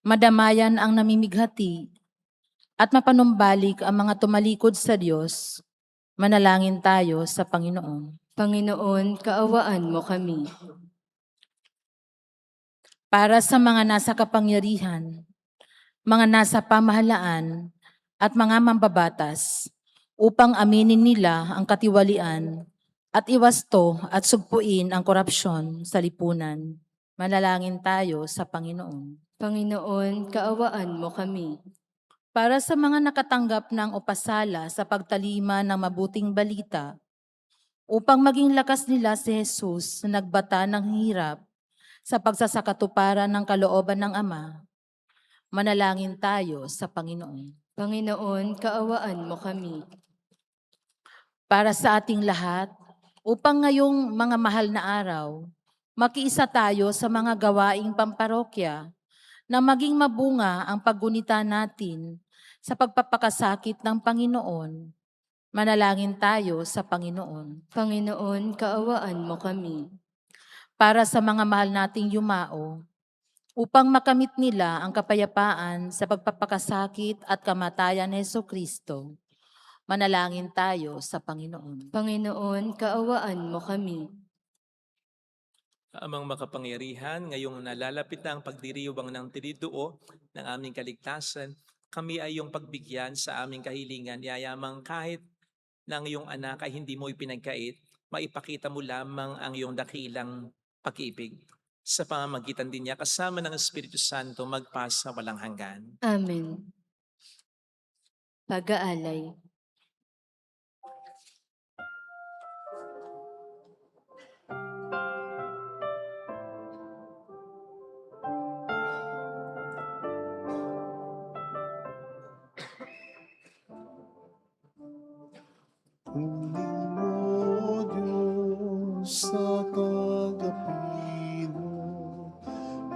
G: madamayan ang namimighati, at mapanumbalik ang mga tumalikod sa Diyos. Manalangin tayo sa Panginoon.
B: Panginoon, kaawaan mo kami.
G: Para sa mga nasa kapangyarihan, mga nasa pamahalaan, at mga mambabatas, upang aminin nila ang katiwalian at iwasto at sugpuin ang korupsyon sa lipunan. Manalangin tayo sa Panginoon.
B: Panginoon, kaawaan mo kami.
G: Para sa mga nakatanggap ng opasala sa pagtalima ng mabuting balita, upang maging lakas nila si Jesus na nagbata ng hirap sa pagsasakatuparan ng kalooban ng Ama, manalangin tayo sa Panginoon.
B: Panginoon, kaawaan mo kami.
G: Para sa ating lahat, upang ngayong mga mahal na araw, makiisa tayo sa mga gawaing pamparokya na maging mabunga ang paggunita natin sa pagpapakasakit ng Panginoon. Manalangin tayo sa Panginoon.
B: Panginoon, kaawaan mo kami.
G: Para sa mga mahal nating yumao, upang makamit nila ang kapayapaan sa pagpapakasakit at kamatayan ni Jesucristo. Manalangin tayo sa Panginoon.
B: Panginoon, kaawaan mo kami.
A: Amang makapangyarihan, ngayong nalalapit na ang pagdiriwang ng tiniduo ng aming kaligtasan, kami ay iyong pagbigyan sa aming kahilingan, yayamang kahit ng iyong anak ay hindi mo ipinagkait, maipakita mo lamang ang iyong dakilang pag-ibig. Sa pamamagitan din niya, kasama ng Espiritu Santo, magpasa walang hanggan.
B: Amen. Pag-aalay.
C: Kunin mo, Diyos, sa tagapin mo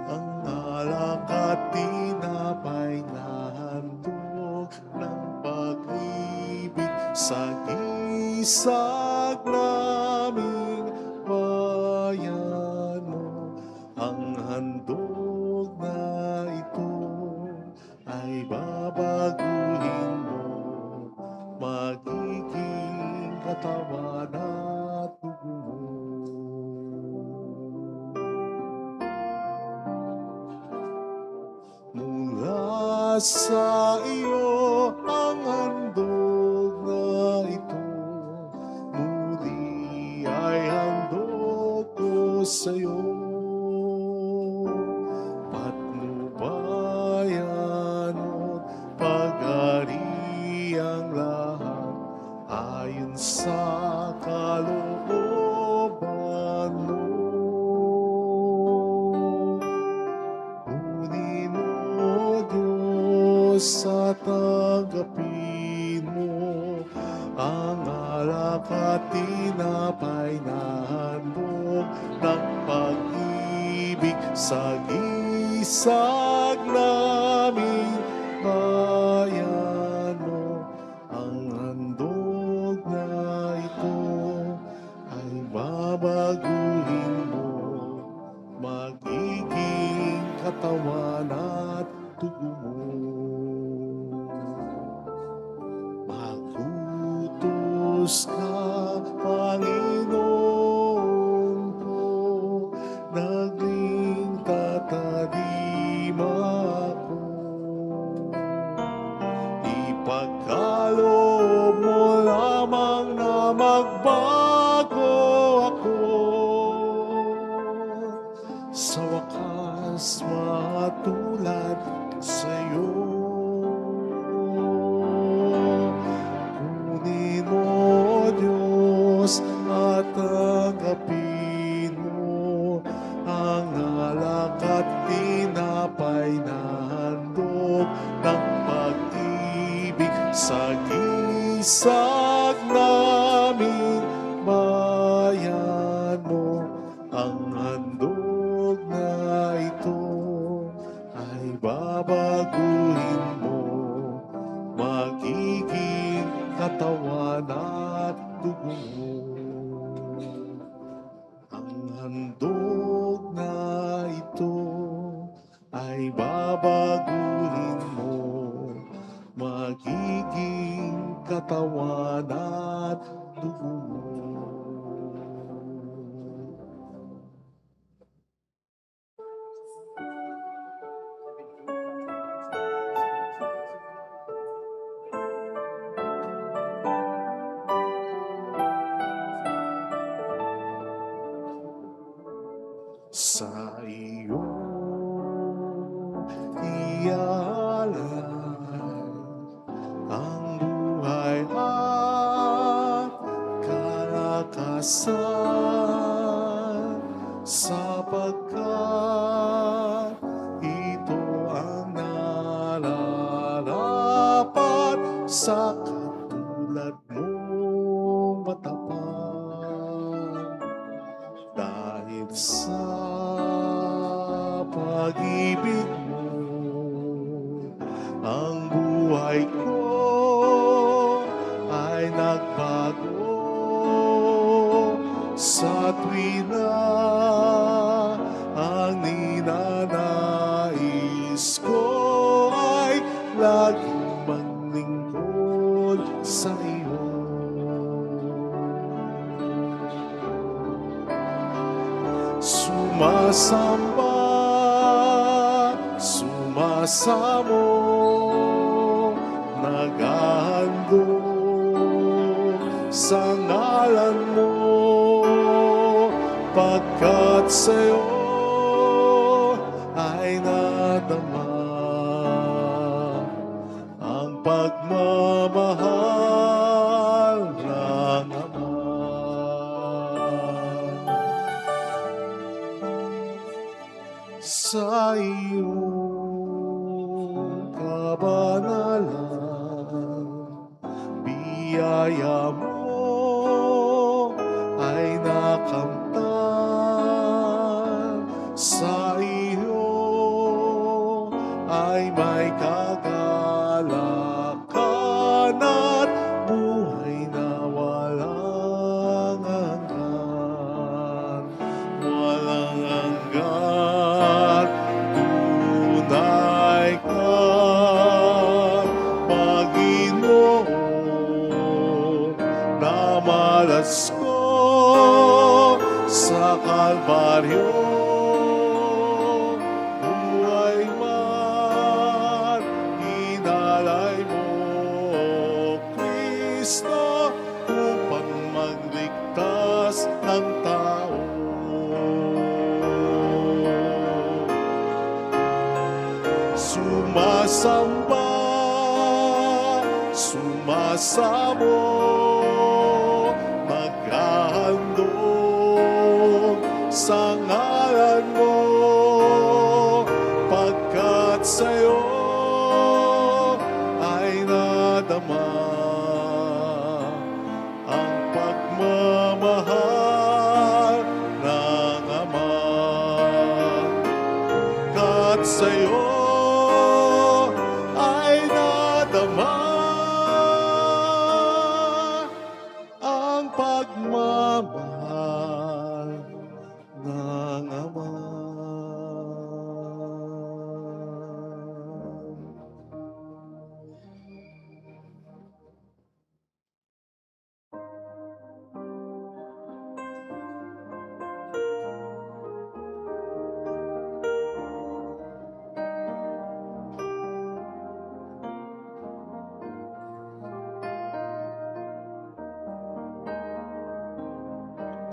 C: ang alak at tinapay na isag naming bayan mo. Ang handog na ito ay babaguhin mo, magiging katawan at dugo mo. Mula sa iyo ang handog na ito, muli ay handog ko sa iyo. Patnubayan mo't pag-ariang lahat ayon sa kalooban mo. Kunin mo, Diyos, at tanggapin mo ang alak at tinapay na handog ng pag-ibig sa gisag naming bayan mo. Ang handog na ito ay babaguhin mo, magiging katawan at dugo mo. Magutos ka, Panginoon ko, naging tatanim ako. Ipagkaloob mo lamang na magbago ako, sa wakas matulad sa'yo. Kunin mo, Diyos, at tanggapin mo ang alak at tinapay na handog ng pag-ibig sa gisag naming bayan mo. Ang handog na ito ay babaguhin mo, magiging katawan at dugo mo. Ang handog na ito ay babaguhin mo, magiging katawan at dugo mo. Sa iyo ialay ang buhay at kalakasan, sapagkat ito ang nararapat sa katulad mong matapat. Dahil sa pag-ibig mo, ang buhay ko ay nagbago. Sa tuwina ang ninanais ko ay laging maglingkod sa iyo. Sumasamba, sumasamo, naghahandog sa ngalan mo, pagkat sa'yo ay nadama ang pagmamahal ng Ama. Sa iyong kabanalan, biyaya mo ay nakamtan. Sa iyo ay may kagalakan at buhay na wala dinalas ko sa Kalbaryo. Buhay man, inalay mo, Kristo, upang magligtas ng tao. Sumasamba, sumasamo, maghahandog sa ngalan mo, pagkat sa'yo ay nadama ang pagmamahal ng Ama. Kat sa'yo ay nadama ang pagmamahal ng Ama.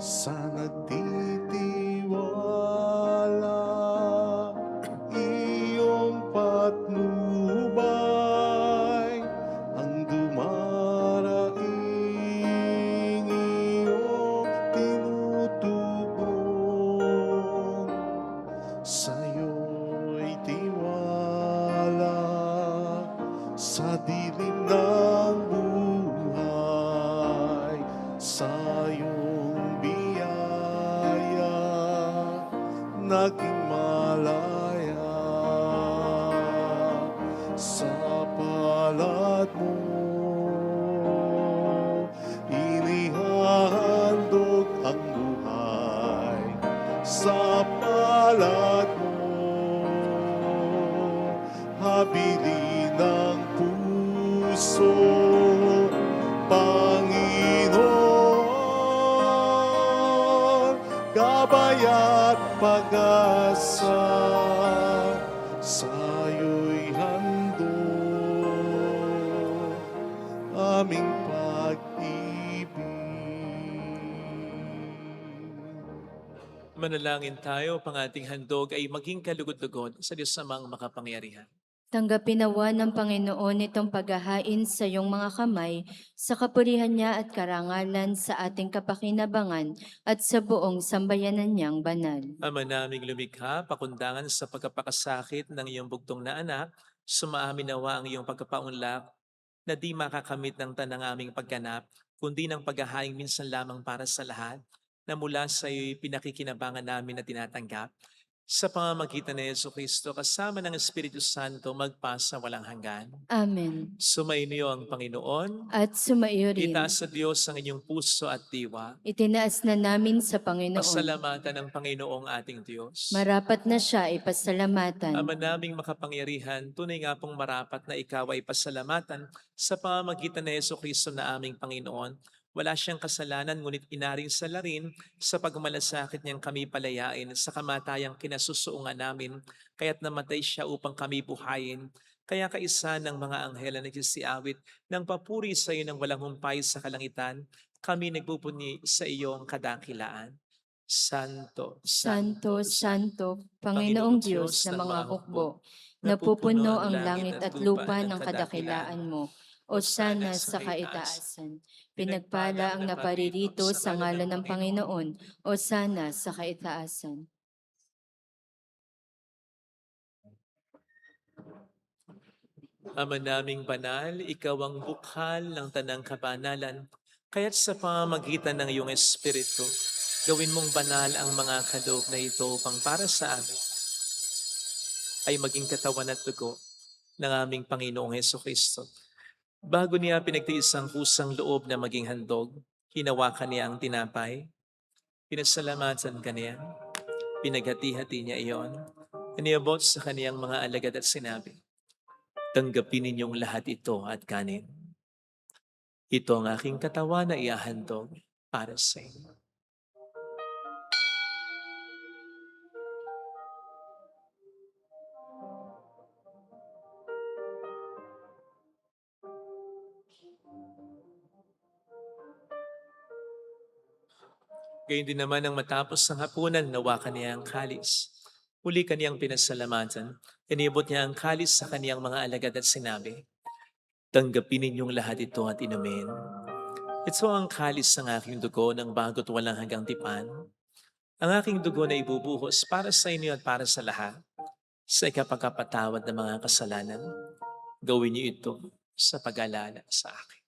C: Sa nagtitiwala, iyong patnubay, ang dumaraing iyong tinutugon. Sa'yo'y tiwala sa dilim ng buhay, sa'yong biyaya naging malaya. Sa palad mo inihandog ang buhay, sa palad mo habili ng puso, Panginoon, gabay at pag-asa, sa'yo'y handog aming pag-ibig.
A: Manalangin tayo, pang ating handog ay maging kalugod-lugod sa Diyos Amang makapangyarihan.
B: Tanggapin nawa ng Panginoon itong paghahain sa iyong mga kamay sa kapurihan niya at karangalan sa ating kapakinabangan at sa buong sambayanan niyang banal.
A: Ama naming lumikha, pakundangan sa pagkapakasakit ng iyong bugtong na anak, sumaamin nawa ang iyong pagkapaunlak na di makakamit ng tanang aming pagganap, kundi ng paghahaing minsan lamang para sa lahat, na mula sa iyo'y pinakikinabangan namin na tinatanggap. Sa pamamagitan ni Jesucristo, kasama ng Espiritu Santo, magpasa walang hanggan.
B: Amen.
A: Sumainyo ang Panginoon.
B: At sumaiyo rin.
A: Itaas sa Diyos ang inyong puso at diwa.
B: Itinaas na namin sa Panginoon.
A: Pasalamatan ng Panginoong ating Diyos.
B: Marapat na siya ipasalamatan.
A: Ama naming makapangyarihan, tunay nga pong marapat na ikaw ay pasalamatan sa pamamagitan ni Jesucristo na aming Panginoon. Wala siyang kasalanan, ngunit inaring salarin sa pagmalasakit niyang kami palayain sa kamatayang kinasusuungan namin, kaya't namatay siya upang kami buhayin. Kaya kaisa ng mga anghel na nagsisiawit ng papuri sa iyo ng walang humpay sa kalangitan, kami nagpupuni sa iyong kadakilaan. Santo,
B: Santo, Santo, Panginoong Diyos ng mga hukbo, napupuno ang langit at lupa ng kadakilaan mo. Osana sa kaitaasan. Pinagpala ang naparirito sa ngalan ng Panginoon. Osana sa kaitaasan.
A: Ama naming banal, ikaw ang bukhal ng tanang kabanalan, kaya't sa pamamagitan ng iyong Espiritu, gawin mong banal ang mga kaloob na ito upang para sa amin ay maging katawan at dugo ng aming Panginoong Hesukristo. Bago niya pinagtiis ang kusang loob na maging handog, hinawakan niya ang tinapay, pinasalamatan kaniya, pinaghati-hati niya iyon, iniabot sa kaniyang mga alagad at sinabi, tanggapin ninyong lahat ito at kanin. Ito ang aking katawan na iahandog para sa inyo. Gayun din naman ang matapos ng hapunan, nawakan niya ang kalis. Muli kaniyang pinasalamatan. Inibot niya ang kalis sa kaniyang mga alagad at sinabi, "Tanggapin ninyong lahat ito at inumin. Ito ang kalis ng aking dugo ng bago't walang hanggang tipan. Ang aking dugo na ibubuhos para sa inyo at para sa lahat. Sa ikapagkapatawad ng mga kasalanan, gawin niyo ito sa pag-alala sa akin."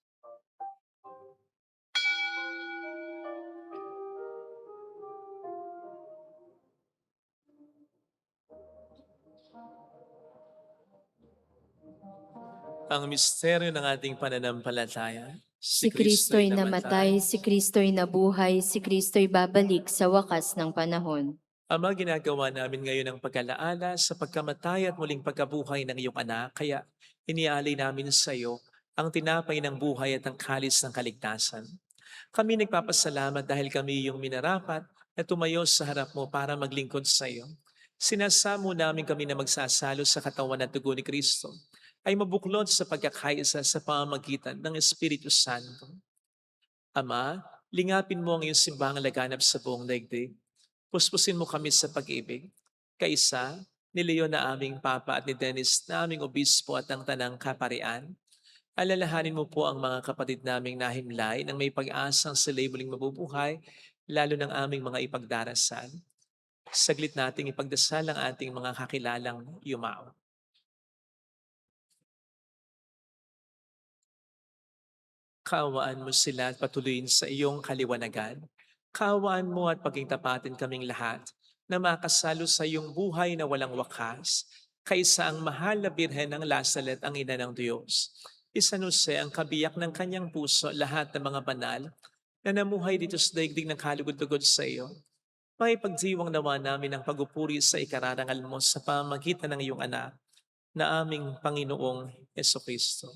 A: Ang misteryo ng ating pananampalataya.
B: Si Kristo'y namatay, si Kristo'y nabuhay, si Kristo'y babalik sa wakas ng panahon.
A: Ama, ginagawa namin ngayon ang pag-alaala sa pagkamatay at muling pagkabuhay ng iyong anak, kaya iniaalay namin sa iyo ang tinapay ng buhay at ang kalis ng kaligtasan. Kami nagpapasalamat dahil kami iyong minarapat na tumayo sa harap mo para maglingkod sa iyo. Sinasamo namin kami na magsasalo sa katawan at dugo ni Kristo ay mabuklod sa pagkakaisa sa pamamagitan ng Espiritu Santo. Ama, lingapin mo ang iyong simbahang laganap sa buong daigdig. Puspusin mo kami sa pag-ibig. Kaisa, ni Leo na aming Papa at ni Dennis na aming Obispo at ang Tanang Kaparian. Alalahanin mo po ang mga kapatid naming nahimlay nang may pag-asang sila'y muling mabubuhay, lalo ng aming mga ipagdarasal. Saglit nating ipagdasal ang ating mga kakilalang yumao. Kaawaan mo sila at patuloyin sa iyong kaliwanagan. Kaawaan mo at pagingtapatin kaming lahat na makasalo sa iyong buhay na walang wakas, kaysa ang mahal na birhen ng Lazaret ang ina ng Diyos. Isanuse ang kabiyak ng kanyang puso lahat ng mga banal na namuhay dito sa daigdig ng kalugod-lugod sa iyo. May pagdiwang nawa namin ang pagupuri sa ikararangal mo sa pamamagitan ng iyong anak na aming Panginoong Jesucristo.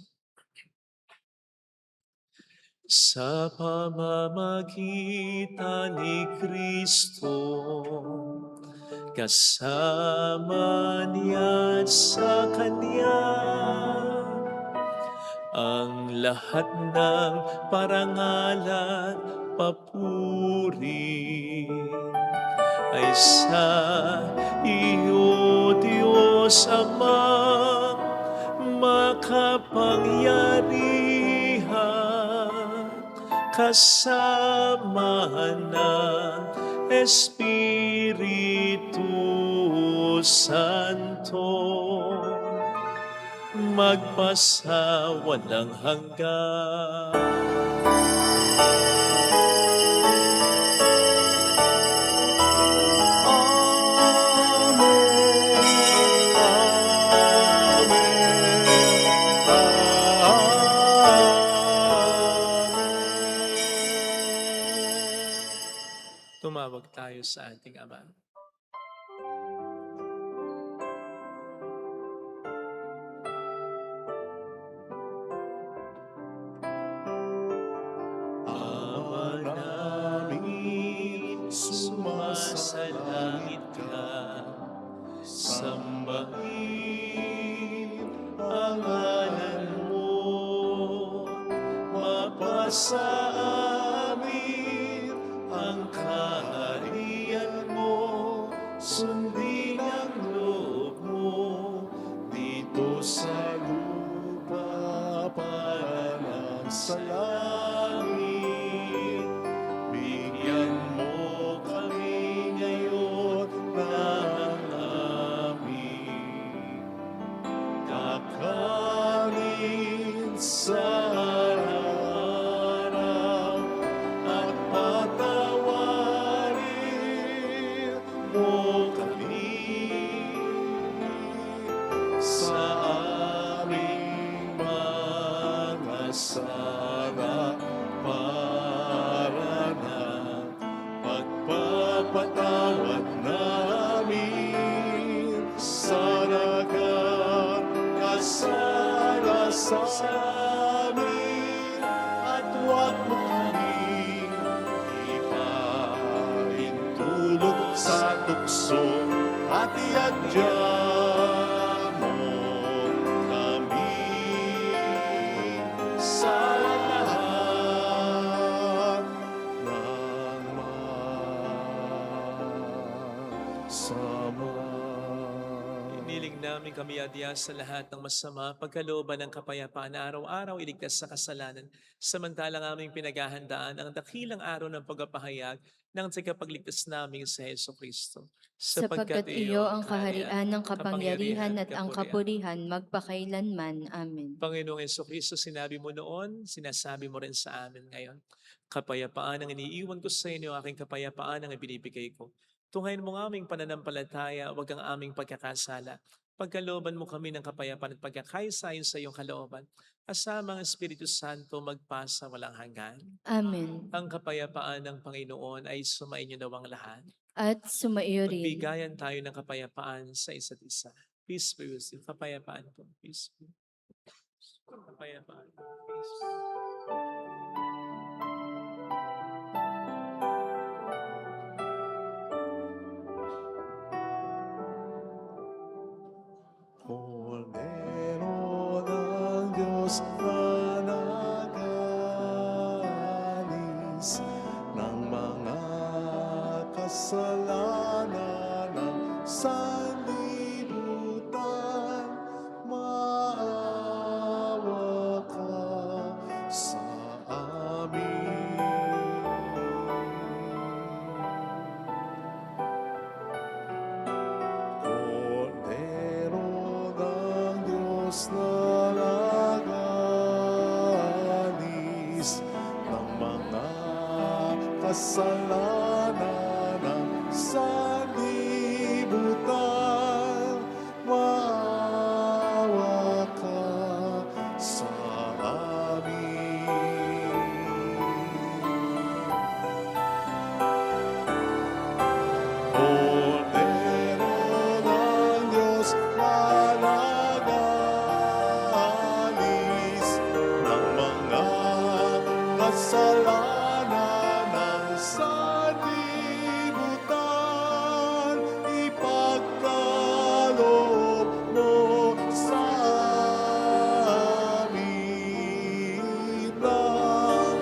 A: Sa pamamagitan ni Kristo, kasama niya at sa Kanya, ang lahat ng parangal at papuri ay sa iyo, Diyos Amang makapangyarihan, kasama ng Espiritu Santo, magpasa walang hanggan. Tumawag tayo sa ating Ama. Ama namin, sumasalangit ka, sambahin ang ngalan mo, mapasa amin ang kaharian mo, sundin ang loob mo dito sa lupa para sa langit. Bigyan mo kami ngayon ng aming kakanin sa araw-araw, at patawarin mo kami sa aming mga sala, para na pagpapatawad namin sa nagkakasala sa amin, at huwag mo kami
C: tukso at iadya mo kami sa lahat ng masama.
A: Iniling namin kami adya sa lahat ng masama, pagkalooban ng kapayapaan na araw-araw iligtas sa kasalanan, samantalang aming pinaghahandaan ang dakilang araw ng pagpapahayag ng tagapagligtas namin sa Heso Kristo.
B: Sapagkat iyo ang kaharian ng kapangyarihan at ang kapurihan magpakailanman. Amen.
A: Panginoong Heso Kristo, sinabi mo noon, sinasabi mo rin sa amin ngayon. Kapayapaan ang iniiwan ko sa inyo, aking kapayapaan ang ibinibigay ko. Tunghayin mo ang aming pananampalataya, wag ang aming pagkakasala. Pagkalooban mo kami ng kapayapaan at pagkakaisayon sa iyong kalooban. Asama ang Espiritu Santo magpasa walang hanggan.
B: Amen.
A: Ang kapayapaan ng Panginoon ay sumainyo nawang lahat.
B: At sumaiyo rin.
A: Magbigayan tayo ng kapayapaan sa isa't isa. Peace be with you. Kapayapaan po. Peace be. Kapayapaan. Peace.
C: Kordero ng Diyos na nag-alis ng mga kasalanan ng sanlibutan, maawa ka sa amin. Kordero ng Diyos na nag-alis ng mga kasalanan ng sanlibutan, maawa ka sa amin. Kordero ng Diyos na nag-alis ng mga kasalanan ng sanlibutan, ipagkaloob mo sa amin ng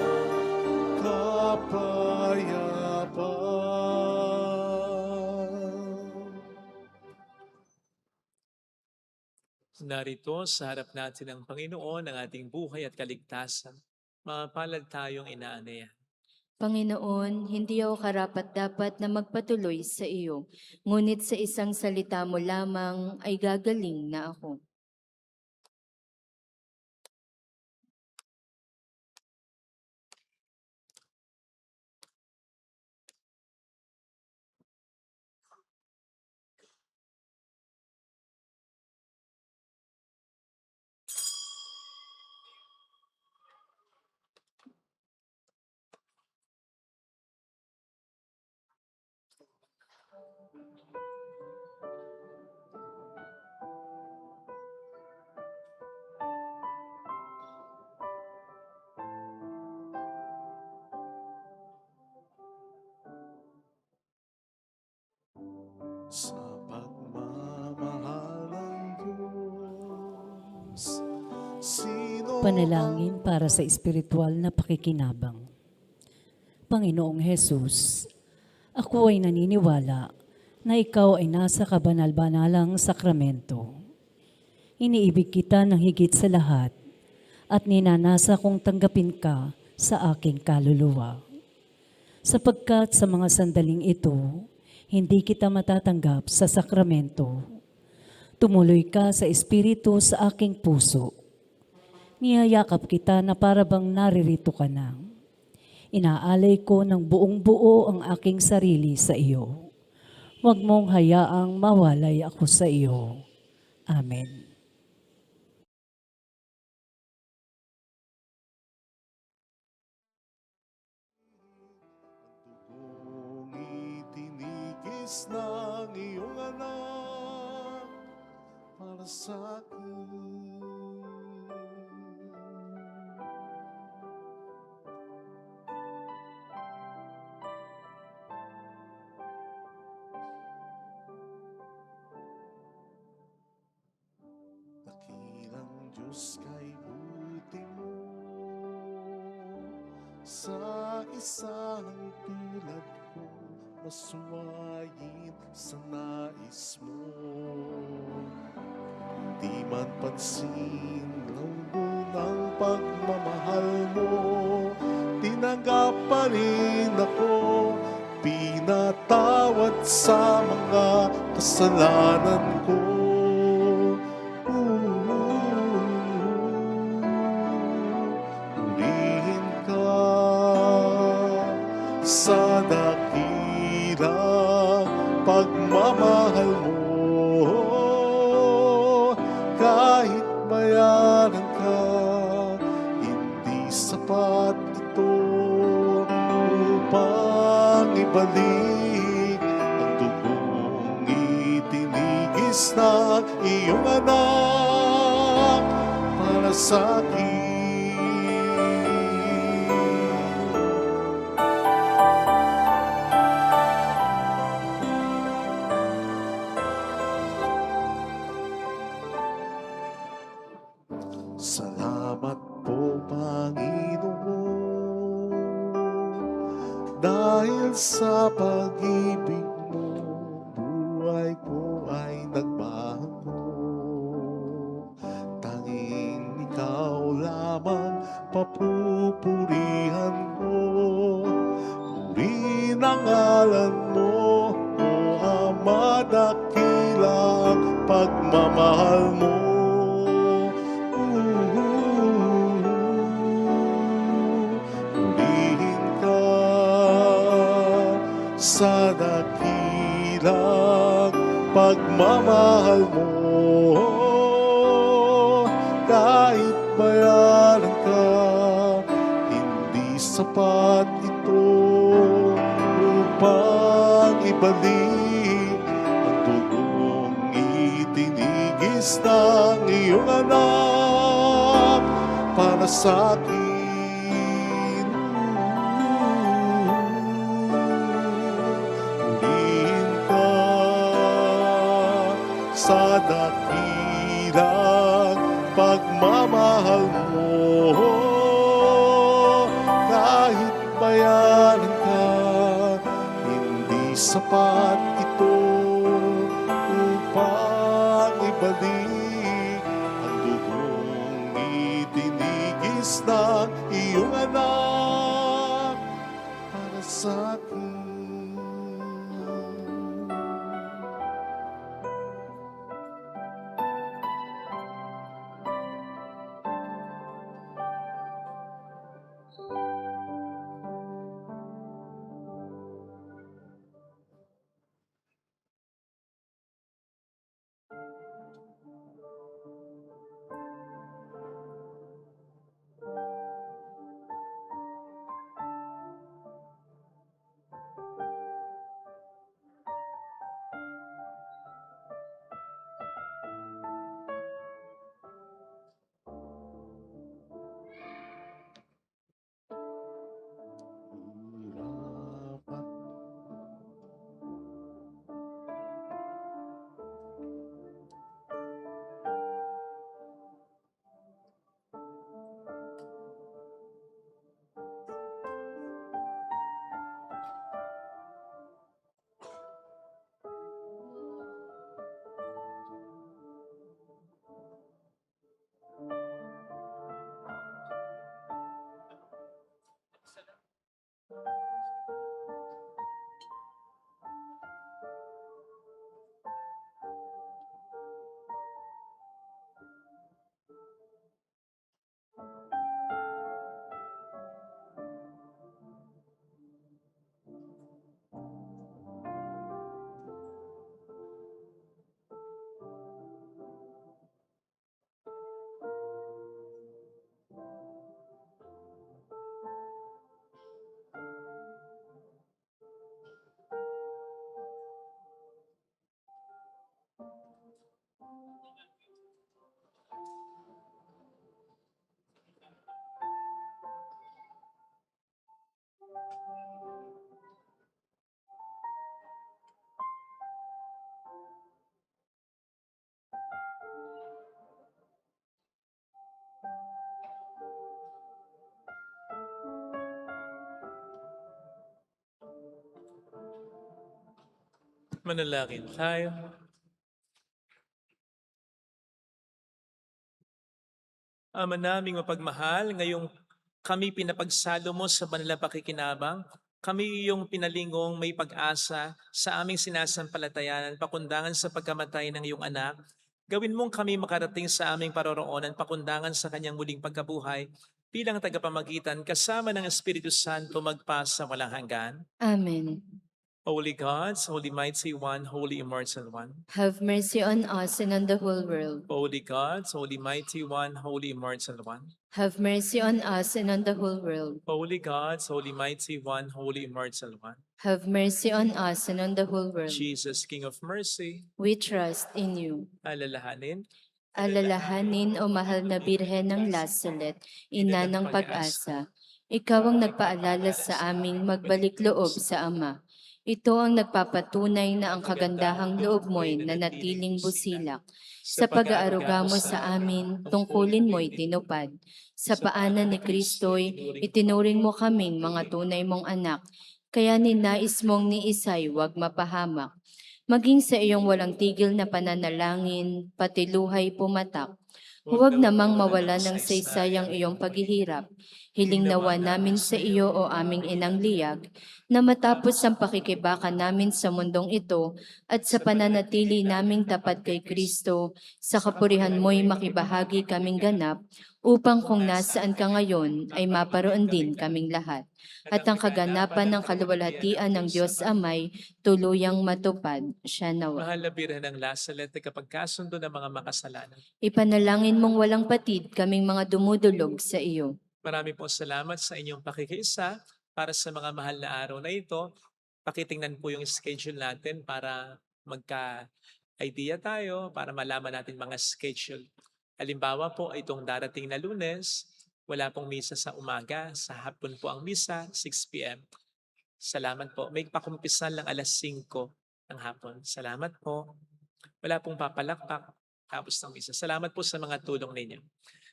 C: kapayapaan.
A: Narito sa harap natin ang Panginoon, ang ating buhay at kaligtasan. Mapalad tayong inaanaya.
B: Panginoon, hindi ako karapat-dapat na magpatuloy sa iyo, ngunit sa isang salita mo lamang ay gagaling na ako.
C: Sa pagmamahal ng Diyos, sino
H: Panalangin para sa espiritual na pakikinabang. Panginoong Hesus, ako ay naniniwala na ikaw ay nasa kabanal-banalang sakramento. Iniibig kita ng higit sa lahat at ninanasa kong tanggapin ka sa aking kaluluwa. Sapagkat sa mga sandaling ito, hindi kita matatanggap sa sakramento. Tumuloy ka sa Espiritu sa aking puso. Niyayakap kita na parabang naririto ka na. Inaalay ko ng buong buo ang aking sarili sa iyo. Huwag mong hayaang mawalay ako sa iyo. Amen.
C: kung itinigis ng iyong anak para sa akin. sa isang tulad ko, masuwayin sa nais mo. Di man pansin lambong ng pagmamahal mo, tinanggap pa rin ako, pinatawad sa mga kasalanan ko. Purihin ka sa dakilang pagmamahal mo, kahit bayaran ka, hindi sapat ito upang ibalik ang dugong itinigis ng iyong anak para sa akin. Salamat po, Panginoon, dahil sa pag-ibig mo, buhay ko ay nagbago. Tanging ikaw lamang papupurihan ko. Purihin ang ngalan mo, o Ama, dakilang pagmamahal mo. Purihin ka sa dakilang pagmamahal mo, kahit bayaran ka, hindi sapat ito upang ibalik ang dugong itinigis ng iyong anak para sa akin. Purihin ka sa dakilang pagmamahal mo, kahit bayaran ka, hindi sapat ito upang ibalik ang dugong itinigis ng iyong anak para sa akin.
A: Manalangin tayo. Ama naming mapagmahal, ngayong kami pinapagsalo mo sa banal na pakikinabang, kami iyong pinalingong may pag-asa sa aming sinasampalatayanan pakundangan sa pagkamatay ng iyong anak. Gawin mong kami makarating sa aming paroroonan pakundangan sa kanyang muling pagkabuhay bilang tagapamagitan kasama ng Espiritu Santo magpasa walang hanggan.
B: Amen.
A: Holy God, Holy Mighty One, Holy Immortal One.
B: Have mercy on us and on the whole world.
A: Holy God, Holy Mighty One, Holy Immortal One.
B: Have mercy on us and on the whole world.
A: Holy God, Holy Mighty One, Holy Immortal One.
B: Have mercy on us and on the whole world.
A: Jesus, King of Mercy,
B: We trust in you.
A: alalahanin,
B: Alalahanin o mahal na Birhen ng Lasalet, ina ng pag-asa. Ikaw ang nagpaalala sa aming magbalik loob sa Ama. Ito ang nagpapatunay na ang kagandahang loob mo'y nanatiling busilak. Sa pag-aaruga mo sa amin, tungkulin mo'y tinupad. Sa paanan ni Kristo'y itinuring mo kaming mga tunay mong anak. Kaya ninais mong ni Isay huwag mapahamak. Maging sa iyong walang tigil na pananalangin, pati luhay pumatak. Huwag namang mawala ng saysay ang iyong paghihirap. Hiling nawa namin sa iyo o aming inang liyag, na matapos ang pakikibaka namin sa mundong ito at sa pananatili naming tapat kay Kristo, sa kapurihan mo'y makibahagi kaming ganap, upang kung nasaan ka ngayon ay maparoon din kaming lahat. At ang kaganapan ng kaluwalhatian ng Diyos Amay tuluyang matupad. Siya nawa.
A: mahal na Birhen ng Lasalet, kapagkasundo ng mga makasalanan.
B: Ipanalangin mong walang patid kaming mga dumudulog sa iyo.
A: Marami pong salamat sa inyong pakikiisa para sa mga mahal na araw na ito. Pakitingnan po yung schedule natin para magka-idea tayo, para malaman natin mga schedule. Halimbawa po, itong darating na Lunes, wala pong misa sa umaga, sa hapon po ang misa, 6 p.m. Salamat po. May pakumpisan lang alas 5 ng hapon. Salamat po. Wala pong papalakpak tapos ng misa. Salamat po sa mga tulong ninyo.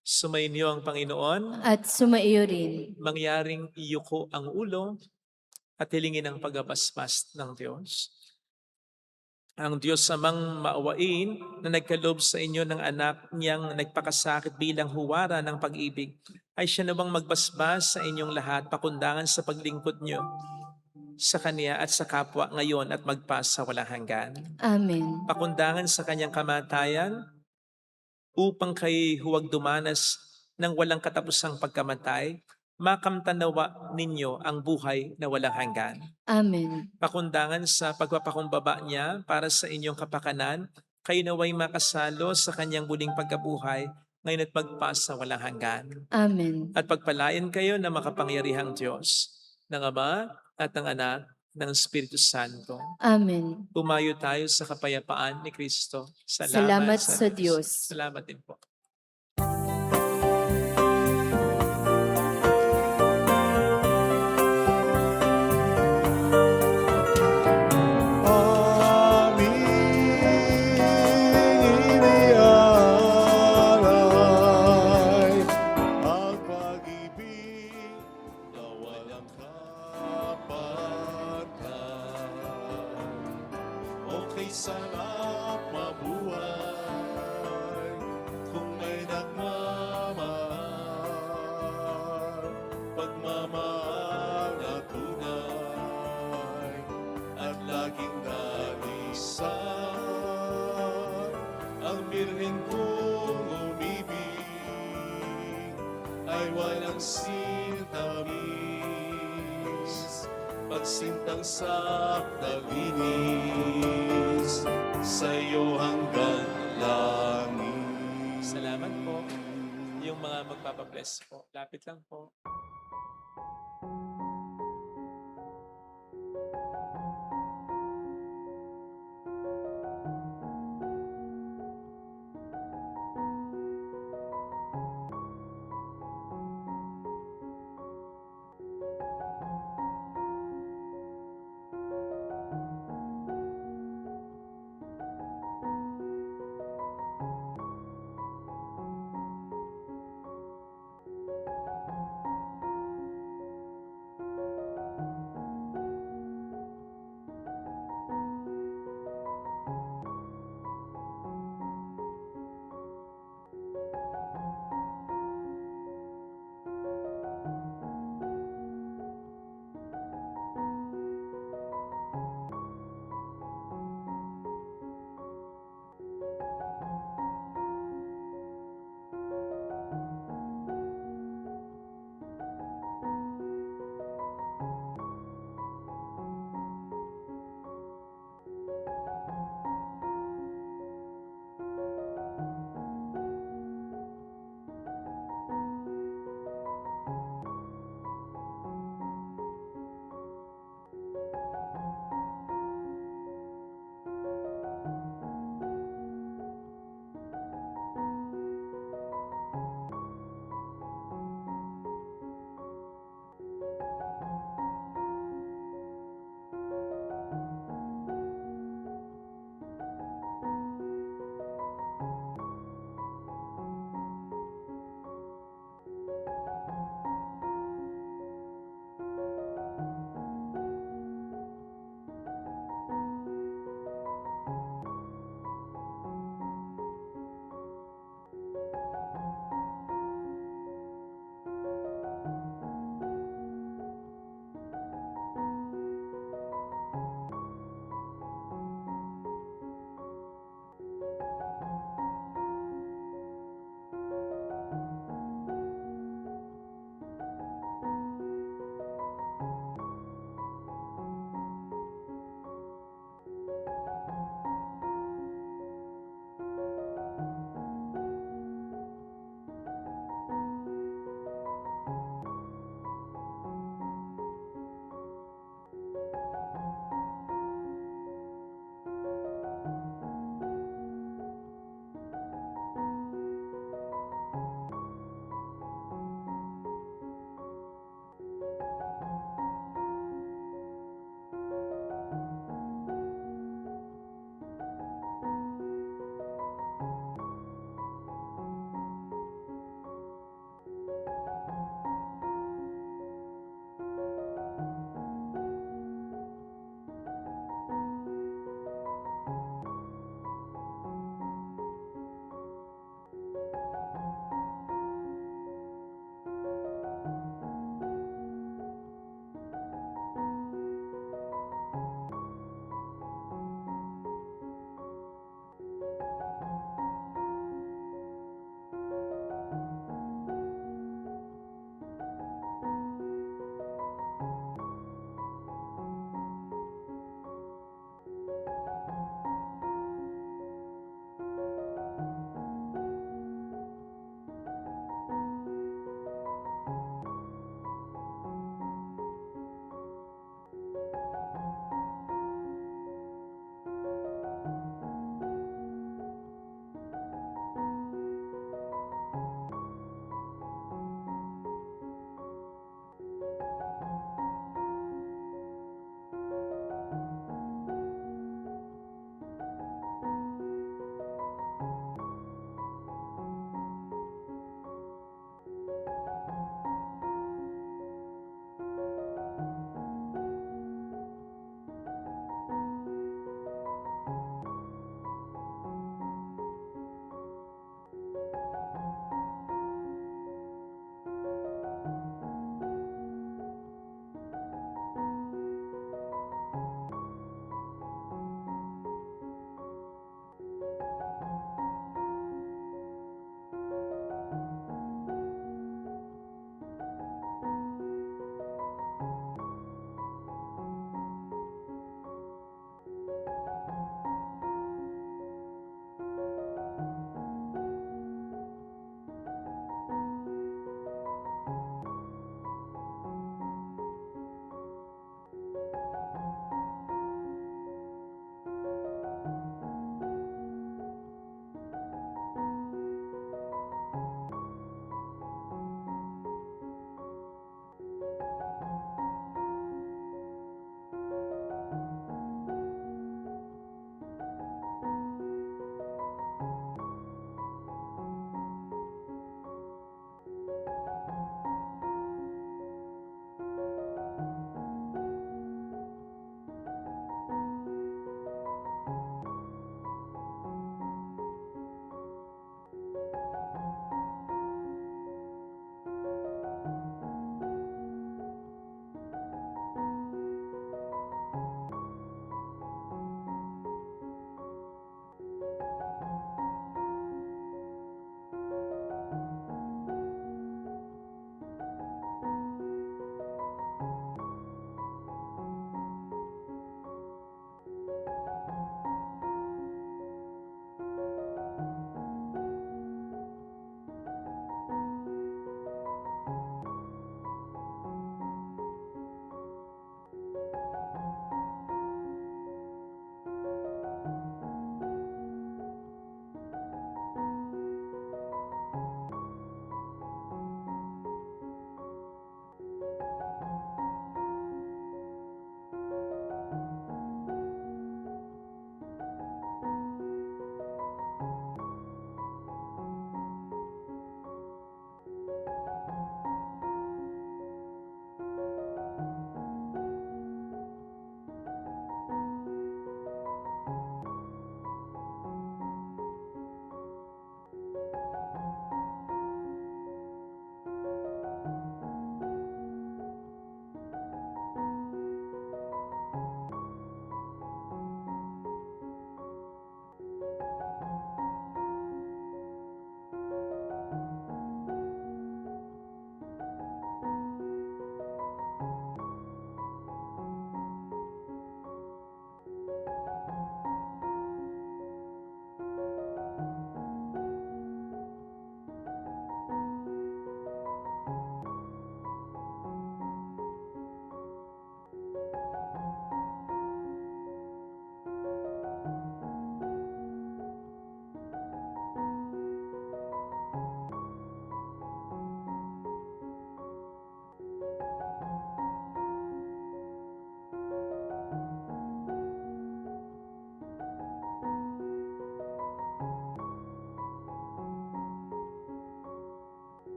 A: Sumainyo ang Panginoon,
B: At sumaiyo rin.
A: mangyaring iyuko ang ulo at hilingin ang pagabasbas ng Diyos. Ang Diyos amang maawain na nagkaloob sa inyo ng anak niyang nagpakasakit bilang huwara ng pag-ibig, ay siya namang magbasbas sa inyong lahat pakundangan sa paglingkod niyo sa Kanya at sa kapwa ngayon at magpasa walang hanggan.
B: Amen.
A: Pakundangan sa Kanyang kamatayan upang kayo huwag dumanas ng walang katapusang pagkamatay, makamtanawa ninyo ang buhay na walang hanggan.
B: Amen.
A: Pakundangan sa pagpapakumbaba niya para sa inyong kapakanan, kayo naway makasalo sa kanyang muling pagkabuhay ngayon at magpasa walang hanggan.
B: Amen.
A: At pagpalain kayo na makapangyarihang Diyos, ng Ama at ng Anak, ng Espiritu Santo.
B: Amen.
A: Pumayo tayo sa kapayapaan ni Kristo.
B: Salamat sa Diyos.
A: Salamat din po.
C: Aming inialay ang pag-ibig na walang kapantay. Okay, sarap mabuhay kung may nagmamahal. Pagmamahal na tunay at laging nalisan. Ang birhen kong umibig ay walang sintamis. Pagsintang sa taglinis sa iyo hanggang langit.
A: Salamat po. Yung mga magpapabless po. Lapit lang po.